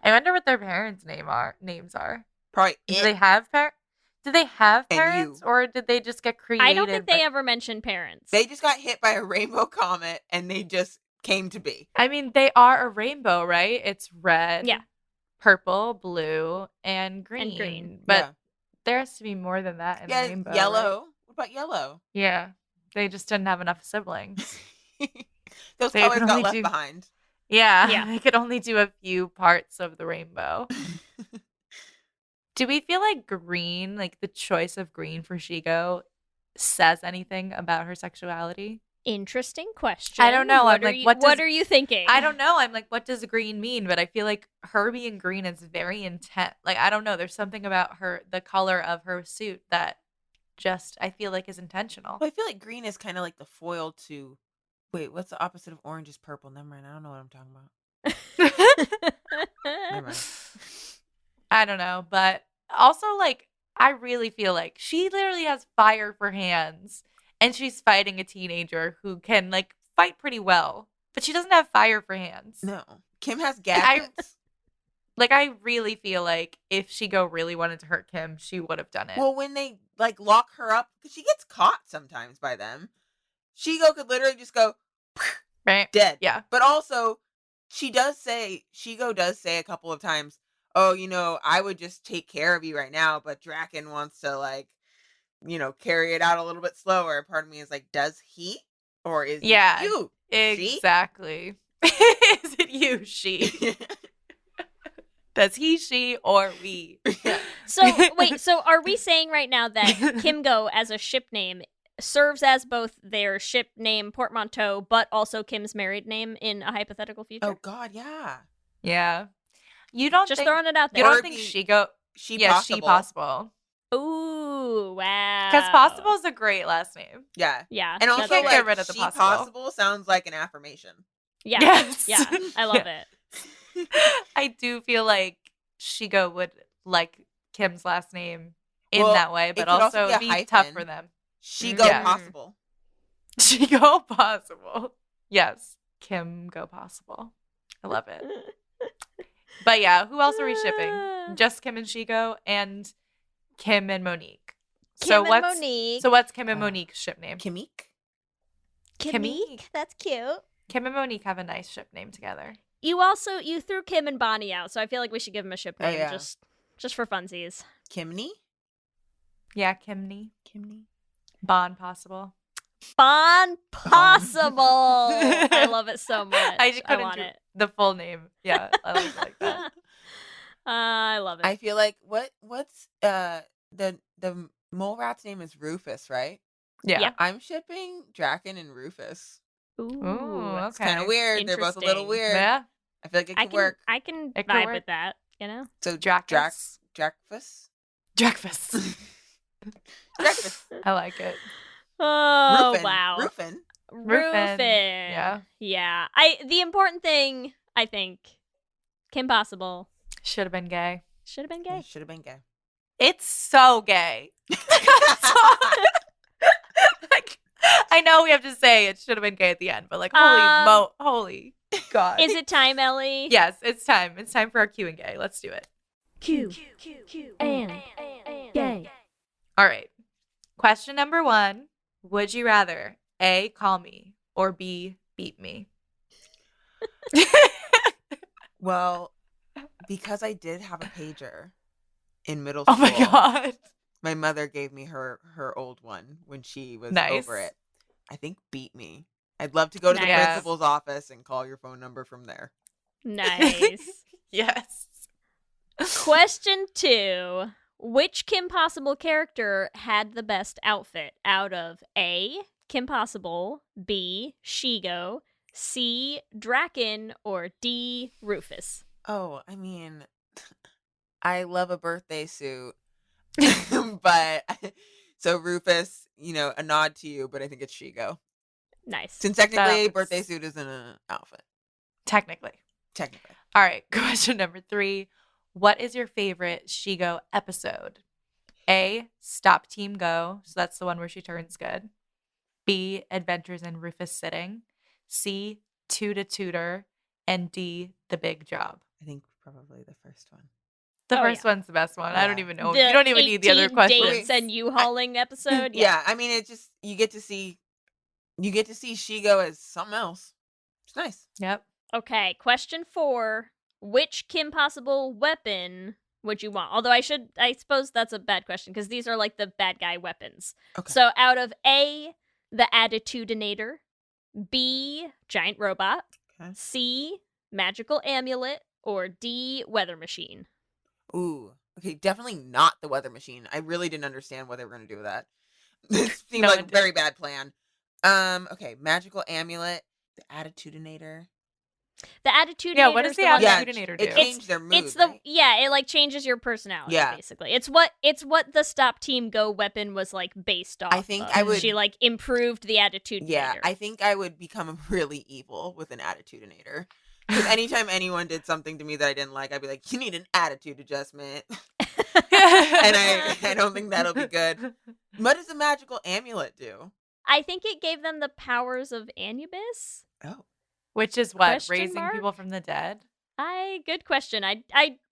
wonder what their parents' names are. Probably Do it they have parents? Do they have and parents, you. or did they just get created? I don't think they by- ever mentioned parents. They just got hit by a rainbow comet and they just came to be. I mean, they are a rainbow, right? It's red, Yeah. purple, blue, and green. But Yeah. there has to be more than that in a Yeah, rainbow. yellow. right? What about yellow? Yeah, they just didn't have enough siblings. Those They colors could got only left do- behind. Yeah, Yeah. they could only do a few parts of the rainbow. Do we feel like green, like the choice of green for Shigo, says anything about her sexuality? Interesting question. I don't know. What I'm are like, you, what what does- are you thinking? I don't know. I'm like, what does green mean? But I feel like her being green is very intense. Like, I don't know. There's something about her, the color of her suit that just, I feel like is intentional. Well, I feel like green is kind of like the foil to. Wait, what's the opposite of orange? Is purple. Never mind. I don't know what I'm talking about. Never mind. I don't know. But also, like, I really feel like she literally has fire for hands. And she's fighting a teenager who can, like, fight pretty well. But she doesn't have fire for hands. No, Kim has gadgets. I really feel like if Shigo really wanted to hurt Kim, she would have done it. Well, when they like lock her up, because she gets caught sometimes by them, Shigo could literally just go right? dead. Yeah. But also, Shigo does say a couple of times, "Oh, I would just take care of you right now, but Draken wants to carry it out a little bit slower." Part of me is like, does he or is Yeah, it you? She? exactly. Is it you, she? Does he, she, or we? So wait, so are we saying right now that Kimgo as a ship name serves as both their ship name portmanteau, but also Kim's married name in a hypothetical future? Oh God, yeah. Yeah. You don't Just think, throwing it out You there. don't think Shigo? She Yeah, possible. she possible. Ooh, wow. Because possible is a great last name. Yeah. Yeah. And also, that's can't great. get like, rid of the she possible. sounds like an affirmation. Yeah. Yes. Yeah. I love Yeah. it. I do feel like Shigo would like Kim's last name in Well, that way, it but could also also be a be tough hyphen. for them. She Mm. go Yeah. possible. Shigo possible. Yes. Kim go possible. I love it. But yeah, who else are we shipping? Just Kim and Shigo and Kim and Monique. Kim and Monique. So what's Kim and Monique's ship name? Kimmeek? Kimmeek. That's cute. Kim and Monique have a nice ship name together. You threw Kim and Bonnie out, so I feel like we should give them a ship Oh, name yeah. just for funsies. Kimney? Yeah, Kimney. Kimney? Bon possible. Bon Possible. I love it so much. I just couldn't want do it. the full name. Yeah, I like that. I love it. I feel like what's the mole rat's name is Rufus, right? Yeah. I'm shipping Draken and Rufus. Ooh, It's kind of weird. They're both a little weird. Yeah. I feel like it could work. I can It could vibe work. with that, you know? So Dracus. Drakfus? Dracfus. Dracfus. I like it. Oh, Rufin. wow. Rufin. Rufin. Yeah. Yeah. The important thing, I think, Kim Possible Should have been gay. should have been gay. Should have been gay. It's so gay. Like, I know we have to say it should have been gay at the end, but like, holy God. Is it time, Ellie? Yes, it's time. It's time for our Q and gay. Let's do it. Q and gay. All right. Question number 1. Would you rather A, call me, or B, beat me? Well, because I did have a pager in middle school. Oh my God. My mother gave me her old one when she was Nice. over it. I think beat me. I'd love to go to the Nice. principal's office and call your phone number from there. Nice. Yes. Question 2. Which Kim Possible character had the best outfit out of A, Kim Possible, B, Shigo, C, Draken, or D, Rufus? Oh, I mean, I love a birthday suit. But so Rufus, a nod to you, but I think it's Shigo. Nice. Since technically That's- birthday suit isn't an outfit. Technically. All right. Question number 3. What is your favorite Shigo episode? A, Stop Team Go. So that's the one where she turns good. B, Adventures in Rufus Sitting. C, Tutor Tutor. And D, The Big Job. I think probably the first one. The Oh, first yeah. one's the best one. I don't even know. The You don't even need the other 18 questions. dates and U-hauling episode. Yeah, I mean, it just you get to see Shigo as something else. It's nice. Yep. Okay, question 4. Which Kim Possible weapon would you want? Although I suppose that's a bad question because these are like the bad guy weapons. Okay. So out of A, the Attitudinator, B, Giant Robot, Okay. C, Magical Amulet, or D, Weather Machine. Ooh. Okay, definitely not the weather machine. I really didn't understand what they were going to do with that. This seemed No, like it a very bad plan. Okay, magical amulet, the attitudinator. The Attitudinator. Yeah, what does the Yeah, Attitudinator do? it changed their mood. It's the right? it like changes your personality. Yeah. Basically, it's what the Stop Team Go weapon was like based off. I think of. I would- She like improved the Attitudinator. Yeah, I think I would become really evil with an attitudinator. Because anytime anyone did something to me that I didn't like, I'd be like, "You need an attitude adjustment," and I don't think that'll be good. What does a magical amulet do? I think it gave them the powers of Anubis. Oh, Which is what? Question Raising mark? people from the dead? Good question.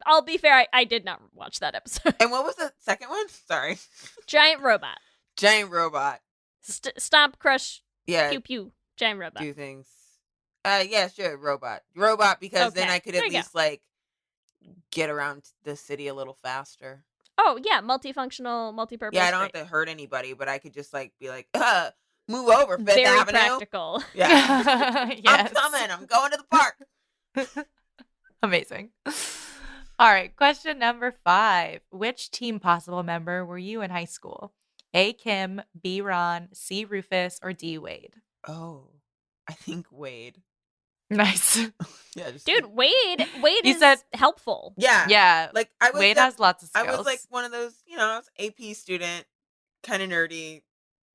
I'll be fair. I did not watch that episode. and what was the second one? Sorry, Giant Robot. giant robot. Stomp, crush, Yeah, pew pew. Giant Robot. do things. Yeah, sure, robot, because then Okay, I could there at you go. least like get around the city a little faster. Oh yeah, multifunctional, multi-purpose. Yeah, I don't great. have to hurt anybody, but I could just like be like, move over, Fifth Very Avenue. practical. Yeah, Yes. I'm coming. I'm going to the park. Amazing. All right. Question number 5. Which Team Possible member were you in high school? A, Kim, B, Ron, C, Rufus, or D, Wade? Oh, I think Wade. Nice. Yeah, just Dude, Wade You is said- helpful. yeah, Yeah. Like I was, Wade that- has lots of I skills. was like one of those, I was AP student, kind of nerdy.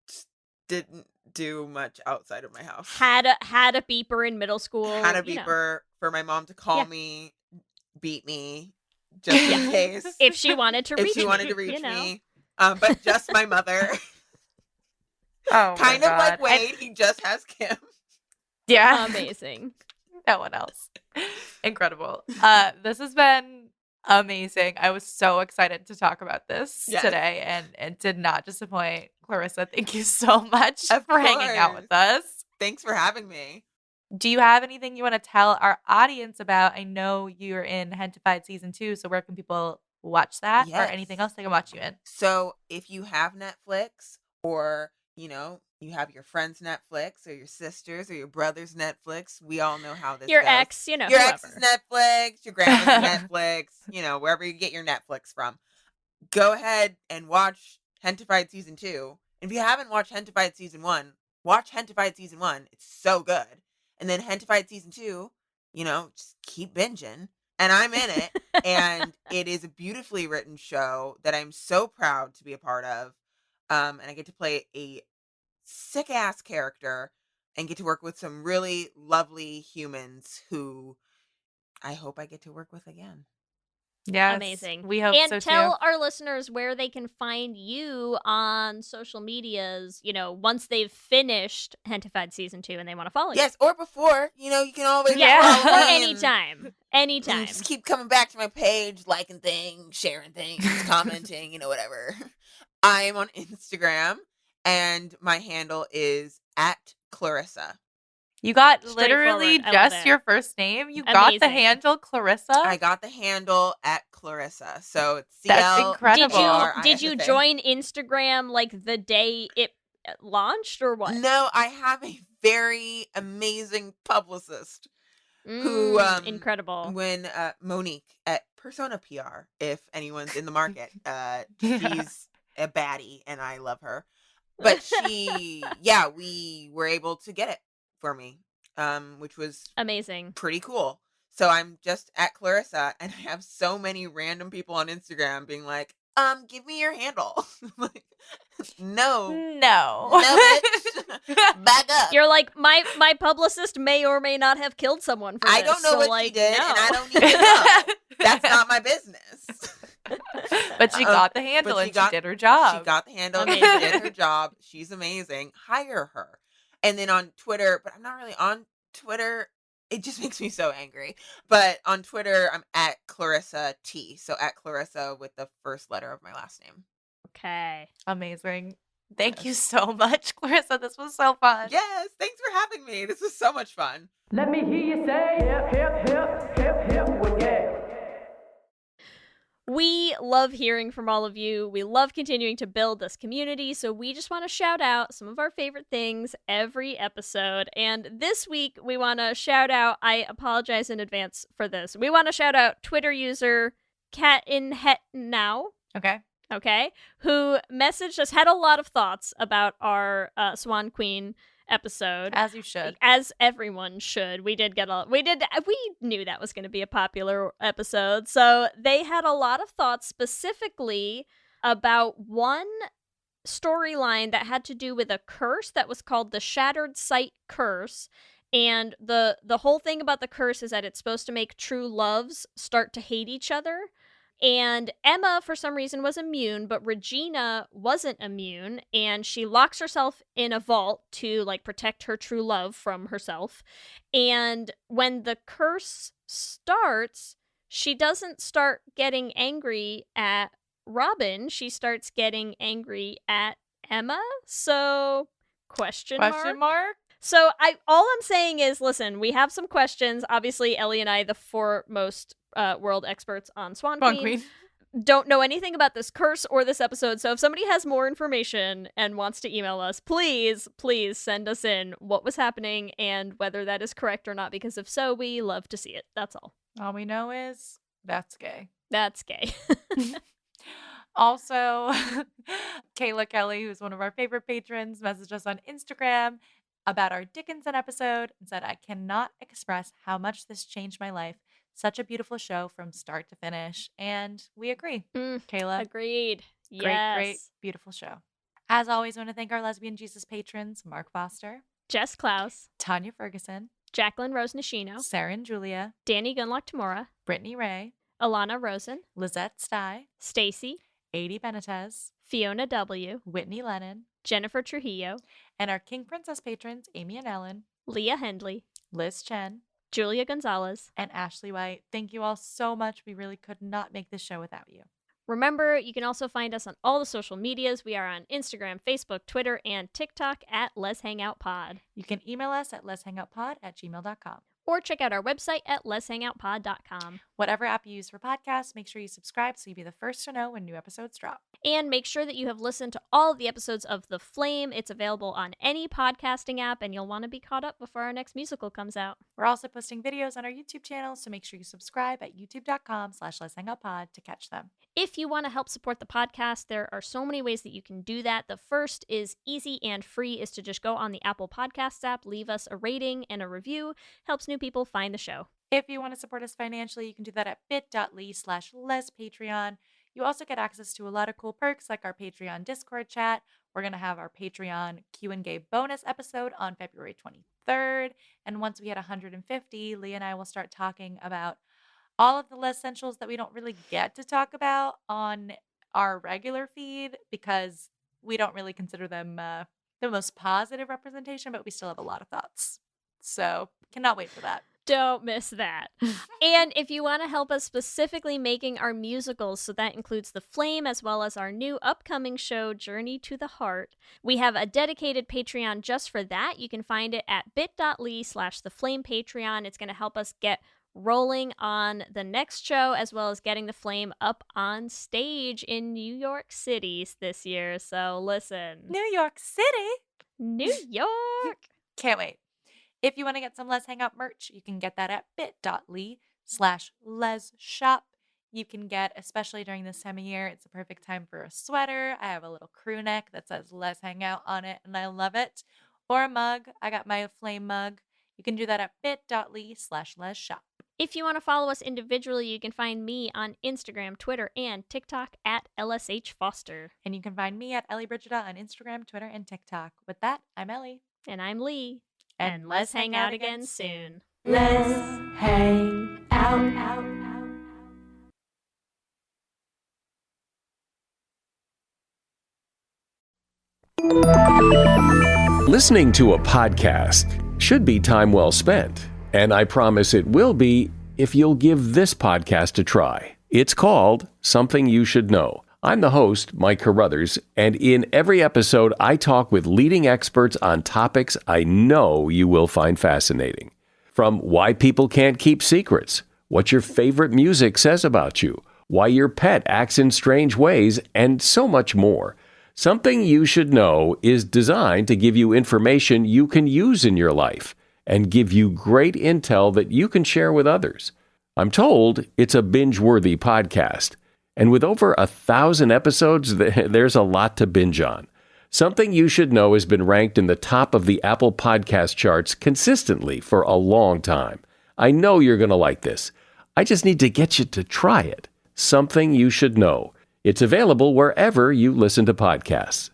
Just didn't do much outside of my house. Had a beeper in middle school. Had a you know. beeper for my mom to call Yeah. me, beat me, just in case. If she wanted to reach if she wanted to reach you know. me, but just my mother. Oh, Kind my of like God. Wade, he just has Kim. Yeah. Amazing. No one else. Incredible. This has been amazing. I was so excited to talk about this Yes. today and did not disappoint. Clarissa, thank you so much Of for hanging out with us. Thanks for having me. Do you have anything you want to tell our audience about? I know you're in Hentified season 2, so where can people watch that or Yes. anything else they can watch you in? So if you have Netflix or, you have your friend's Netflix or your sister's or your brother's Netflix, we all know how this Your goes. ex, Your whoever. ex's Netflix, your grandma's Netflix, wherever you get your Netflix from. Go ahead and watch Hentified season 2. And if you haven't watched Hentified Season 1, watch Hentified Season 1. It's so good. And then Hentified Season 2, just keep binging. And I'm in it. And it is a beautifully written show that I'm so proud to be a part of. And I get to play a sick-ass character and get to work with some really lovely humans who I hope I get to work with again. Yes, Amazing. We hope and so tell too. our listeners where they can find you on social medias, once they've finished Hentified Season 2 and they want to follow you. Yes, or before. You can always Yeah, follow or me anytime. and Anytime. just keep coming back to my page, liking things, sharing things, commenting, whatever. I'm on Instagram, and my handle is @Clarissa. You got literally Straightforward. I love just it. your first name. You got the Amazing. handle Clarissa. I got the handle @Clarissa. So it's That's CL. incredible. Did you join Instagram like the day it launched or what? No, I have a very amazing publicist who incredible. When Monique at Persona PR, if anyone's in the market, she's a baddie and I love her. But we were able to get it for me, which was amazing, pretty cool. So I'm just @Clarissa, and I have so many random people on Instagram being like, give me your handle. Like, no, bitch. Back up. You're like, my publicist may or may not have killed someone for I this. don't know so what she did, no. and I don't need to know. That's not my business. But she got the handle and she did her job. She got the handle and she did her job. She's amazing. Hire her. And then on Twitter, but I'm not really on Twitter. It just makes me so angry. But on Twitter, I'm @Clarissa T. So @Clarissa with the first letter of my last name. Okay. Amazing. Thank you so much, Clarissa. This was so fun. Yes, thanks for having me. This was so much fun. Let me hear you say hip, hip, hip, hip, hip, well, yeah. We love hearing from all of you. We love continuing to build this community, so we just want to shout out some of our favorite things every episode. And this week, we want to shout out, I apologize in advance for this, we want to shout out Twitter user CatinHetNow. Okay, who messaged us, had a lot of thoughts about our Swan Queen episode, as you should, as everyone should. We knew that was going to be a popular episode, so they had a lot of thoughts specifically about one storyline that had to do with a curse that was called the Shattered Sight Curse. And the whole thing about the curse is that it's supposed to make true loves start to hate each other. And Emma, for some reason, was immune, but Regina wasn't immune, and she locks herself in a vault to, protect her true love from herself. And when the curse starts, she doesn't start getting angry at Robin. She starts getting angry at Emma. So, question mark? So, all I'm saying is, listen, we have some questions. Obviously, Ellie and I, the foremost world experts on Swan Queen, don't know anything about this curse or this episode. So if somebody has more information and wants to email us, please send us in what was happening and whether that is correct or not, because if so, we love to see it. That's all. All we know is that's gay. That's gay. Also, Kayla Kelly, who's one of our favorite patrons, messaged us on Instagram about our Dickinson episode and said, I cannot express how much this changed my life. Such a beautiful show from start to finish. And we agree. Kayla. Agreed. Great, beautiful show. As always, I want to thank our Lesbian Jesus patrons, Mark Foster, Jess Klaus, Tanya Ferguson, Jacqueline Rose Nishino, Sarah and Julia, Danny Gunlock Tamora, Brittany Ray, Alana Rosen, Lizette Stye, Stacy, Adi Benitez, Fiona W., Whitney Lennon, Jennifer Trujillo, and our King Princess patrons, Amy and Ellen, Leah Hendley, Liz Chen, Julia Gonzalez, and Ashley White. Thank you all so much. We really could not make this show without you. Remember, you can also find us on all the social medias. We are on Instagram, Facebook, Twitter, and TikTok at Let's Hang Out Pod. You can email us at letshangoutpod@gmail.com. Or check out our website at letshangoutpod.com. Whatever app you use for podcasts, make sure you subscribe so you'll be the first to know when new episodes drop. And make sure that you have listened to all of the episodes of The Flame. It's available on any podcasting app, and you'll want to be caught up before our next musical comes out. We're also posting videos on our YouTube channel, so make sure you subscribe at youtube.com/letshangoutpod to catch them. If you want to help support the podcast, there are so many ways that you can do that. The first is easy and free, is to just go on the Apple Podcasts app, leave us a rating and a review. Helps new people find the show. If you want to support us financially, you can do that at bit.ly/lespatreon. You also get access to a lot of cool perks like our Patreon Discord chat. We're going to have our Patreon Q&A bonus episode on February 23rd. And once we hit 150, Lee and I will start talking about all of the less essentials that we don't really get to talk about on our regular feed because we don't really consider them the most positive representation, but we still have a lot of thoughts. So cannot wait for that. Don't miss that. And if you want to help us specifically making our musicals, so that includes The Flame as well as our new upcoming show, Journey to the Heart, we have a dedicated Patreon just for that. You can find it at bit.ly/theflamepatreon. It's going to help us get rolling on the next show as well as getting The Flame up on stage in New York City this year. So listen. New York City? New York! Can't wait. If you want to get some Let's Hangout merch, you can get that at bit.ly/lesshop. You can get, especially during this time of year, it's a perfect time for a sweater. I have a little crew neck that says Let's Hang Out on it, and I love it. Or a mug. I got my Flame mug. You can do that at bit.ly/lesshop. If you want to follow us individually, you can find me on Instagram, Twitter, and TikTok at LSHFoster. And you can find me at Ellie Brigida on Instagram, Twitter, and TikTok. With that, I'm Ellie. And I'm Lee. And let's hang out again soon. Let's hang out. Listening to a podcast should be time well spent, and I promise it will be if you'll give this podcast a try. It's called Something You Should Know. I'm the host, Mike Carruthers, and in every episode, I talk with leading experts on topics I know you will find fascinating. From why people can't keep secrets, what your favorite music says about you, why your pet acts in strange ways, and so much more. Something You Should Know is designed to give you information you can use in your life and give you great intel that you can share with others. I'm told it's a binge-worthy podcast. And with over 1,000 episodes, there's a lot to binge on. Something You Should Know has been ranked in the top of the Apple Podcast charts consistently for a long time. I know you're going to like this. I just need to get you to try it. Something You Should Know. It's available wherever you listen to podcasts.